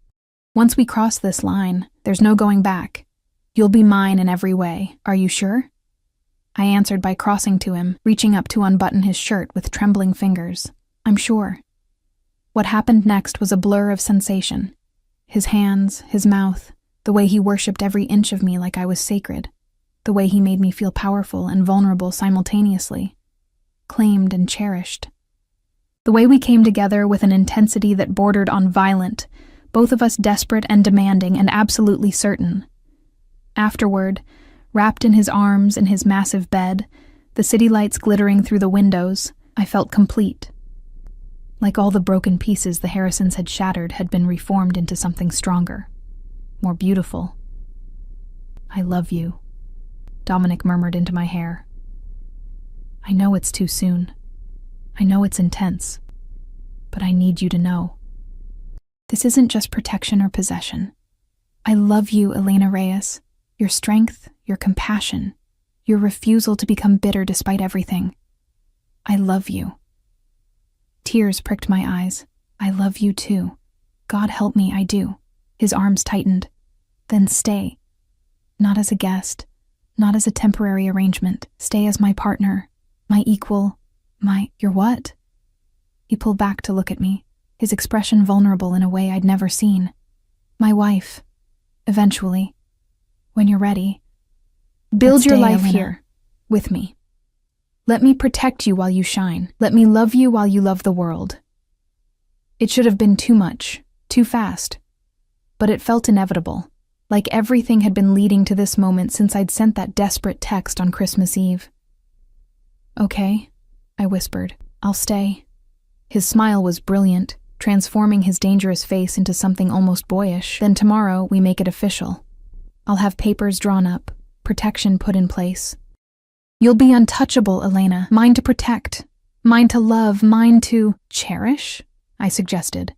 "Once we cross this line, there's no going back. You'll be mine in every way. Are you sure?" I answered by crossing to him, reaching up to unbutton his shirt with trembling fingers. "I'm sure." What happened next was a blur of sensation. His hands, his mouth, the way he worshipped every inch of me like I was sacred, the way he made me feel powerful and vulnerable simultaneously, claimed and cherished. The way we came together with an intensity that bordered on violent, both of us desperate and demanding and absolutely certain. Afterward, wrapped in his arms in his massive bed, the city lights glittering through the windows, I felt complete. Like all the broken pieces the Harrisons had shattered had been reformed into something stronger, more beautiful. "I love you," Dominic murmured into my hair. "I know it's too soon. I know it's intense. But I need you to know. This isn't just protection or possession. I love you, Elena Reyes. Your strength, your compassion, your refusal to become bitter despite everything. I love you." Tears pricked my eyes. "I love you too. God help me, I do." His arms tightened. "Then stay. Not as a guest, not as a temporary arrangement. Stay as my partner, my equal, your what?" He pulled back to look at me, his expression vulnerable in a way I'd never seen. "My wife. Eventually. When you're ready. Build your life here, with me. Let me protect you while you shine. Let me love you while you love the world." It should have been too much, too fast. But it felt inevitable, like everything had been leading to this moment since I'd sent that desperate text on Christmas Eve. "Okay," I whispered. "I'll stay." His smile was brilliant, transforming his dangerous face into something almost boyish. "Then tomorrow we make it official. I'll have papers drawn up, protection put in place. You'll be untouchable, Elena. Mine to protect, mine to love, mine to cherish," I suggested,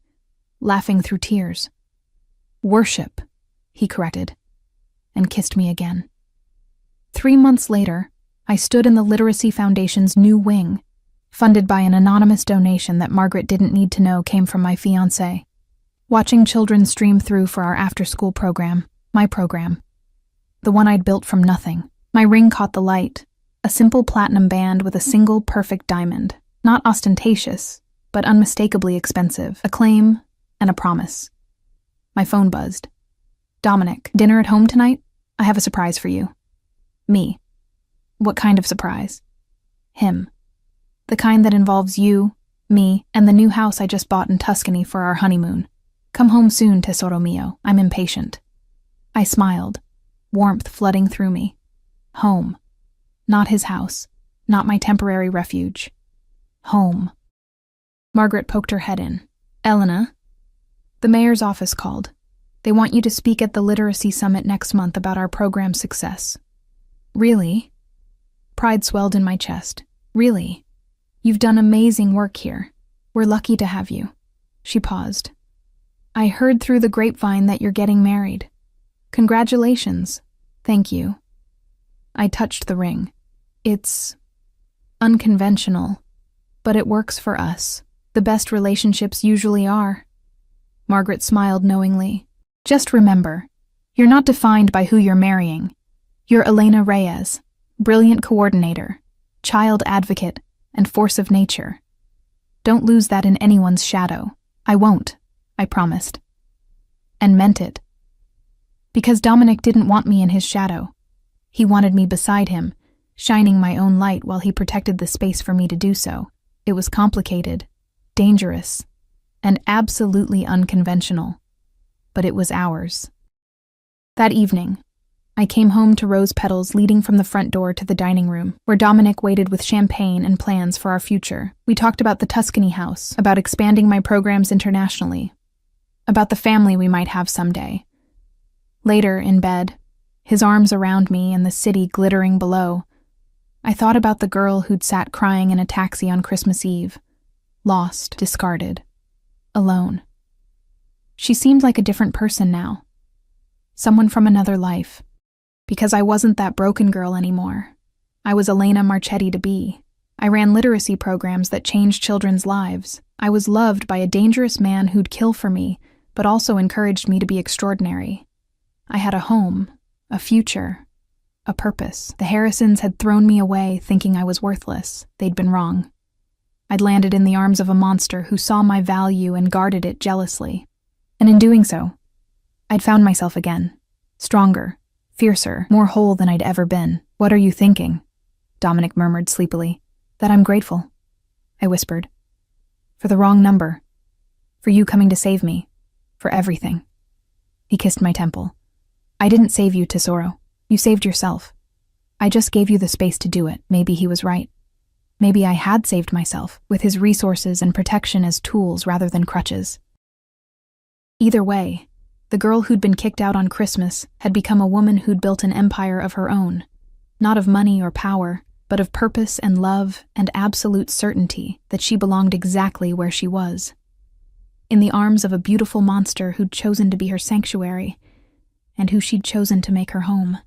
laughing through tears. "Worship," he corrected, and kissed me again. 3 months later, I stood in the Literacy Foundation's new wing, funded by an anonymous donation that Margaret didn't need to know came from my fiancé. Watching children stream through for our after-school program, my program, the one I'd built from nothing. My ring caught the light, a simple platinum band with a single perfect diamond, not ostentatious, but unmistakably expensive, a claim and a promise. My phone buzzed. Dominic, dinner at home tonight? I have a surprise for you. Me. What kind of surprise? Him. The kind that involves you, me, and the new house I just bought in Tuscany for our honeymoon. Come home soon, tesoro mio. I'm impatient. I smiled, warmth flooding through me. Home. Not his house. Not my temporary refuge. Home. Margaret poked her head in. Elena? The mayor's office called. They want you to speak at the Literacy Summit next month about our program's success. Really? Pride swelled in my chest. Really? You've done amazing work here. We're lucky to have you. She paused. I heard through the grapevine that you're getting married. Congratulations. Thank you. I touched the ring. It's unconventional, but it works for us. The best relationships usually are. Margaret smiled knowingly. Just remember, you're not defined by who you're marrying. You're Elena Reyes, brilliant coordinator, child advocate, and force of nature. Don't lose that in anyone's shadow. I won't, I promised. And meant it. Because Dominic didn't want me in his shadow. He wanted me beside him, shining my own light while he protected the space for me to do so. It was complicated, dangerous, and absolutely unconventional. But it was ours. That evening, I came home to rose petals leading from the front door to the dining room, where Dominic waited with champagne and plans for our future. We talked about the Tuscany house, about expanding my programs internationally, about the family we might have someday. Later, in bed, his arms around me and the city glittering below, I thought about the girl who'd sat crying in a taxi on Christmas Eve, lost, discarded, alone. She seemed like a different person now, someone from another life, because I wasn't that broken girl anymore. I was Elena Marchetti to be. I ran literacy programs that changed children's lives. I was loved by a dangerous man who'd kill for me, but also encouraged me to be extraordinary. I had a home, a future, a purpose. The Harrisons had thrown me away thinking I was worthless. They'd been wrong. I'd landed in the arms of a monster who saw my value and guarded it jealously. And in doing so, I'd found myself again, stronger, fiercer, more whole than I'd ever been. What are you thinking? Dominic murmured sleepily. That I'm grateful, I whispered. For the wrong number. For you coming to save me. For everything. He kissed my temple. I didn't save you, tesoro. You saved yourself. I just gave you the space to do it. Maybe he was right. Maybe I had saved myself, with his resources and protection as tools rather than crutches. Either way, the girl who'd been kicked out on Christmas had become a woman who'd built an empire of her own, not of money or power, but of purpose and love and absolute certainty that she belonged exactly where she was, in the arms of a beautiful monster who'd chosen to be her sanctuary and who she'd chosen to make her home.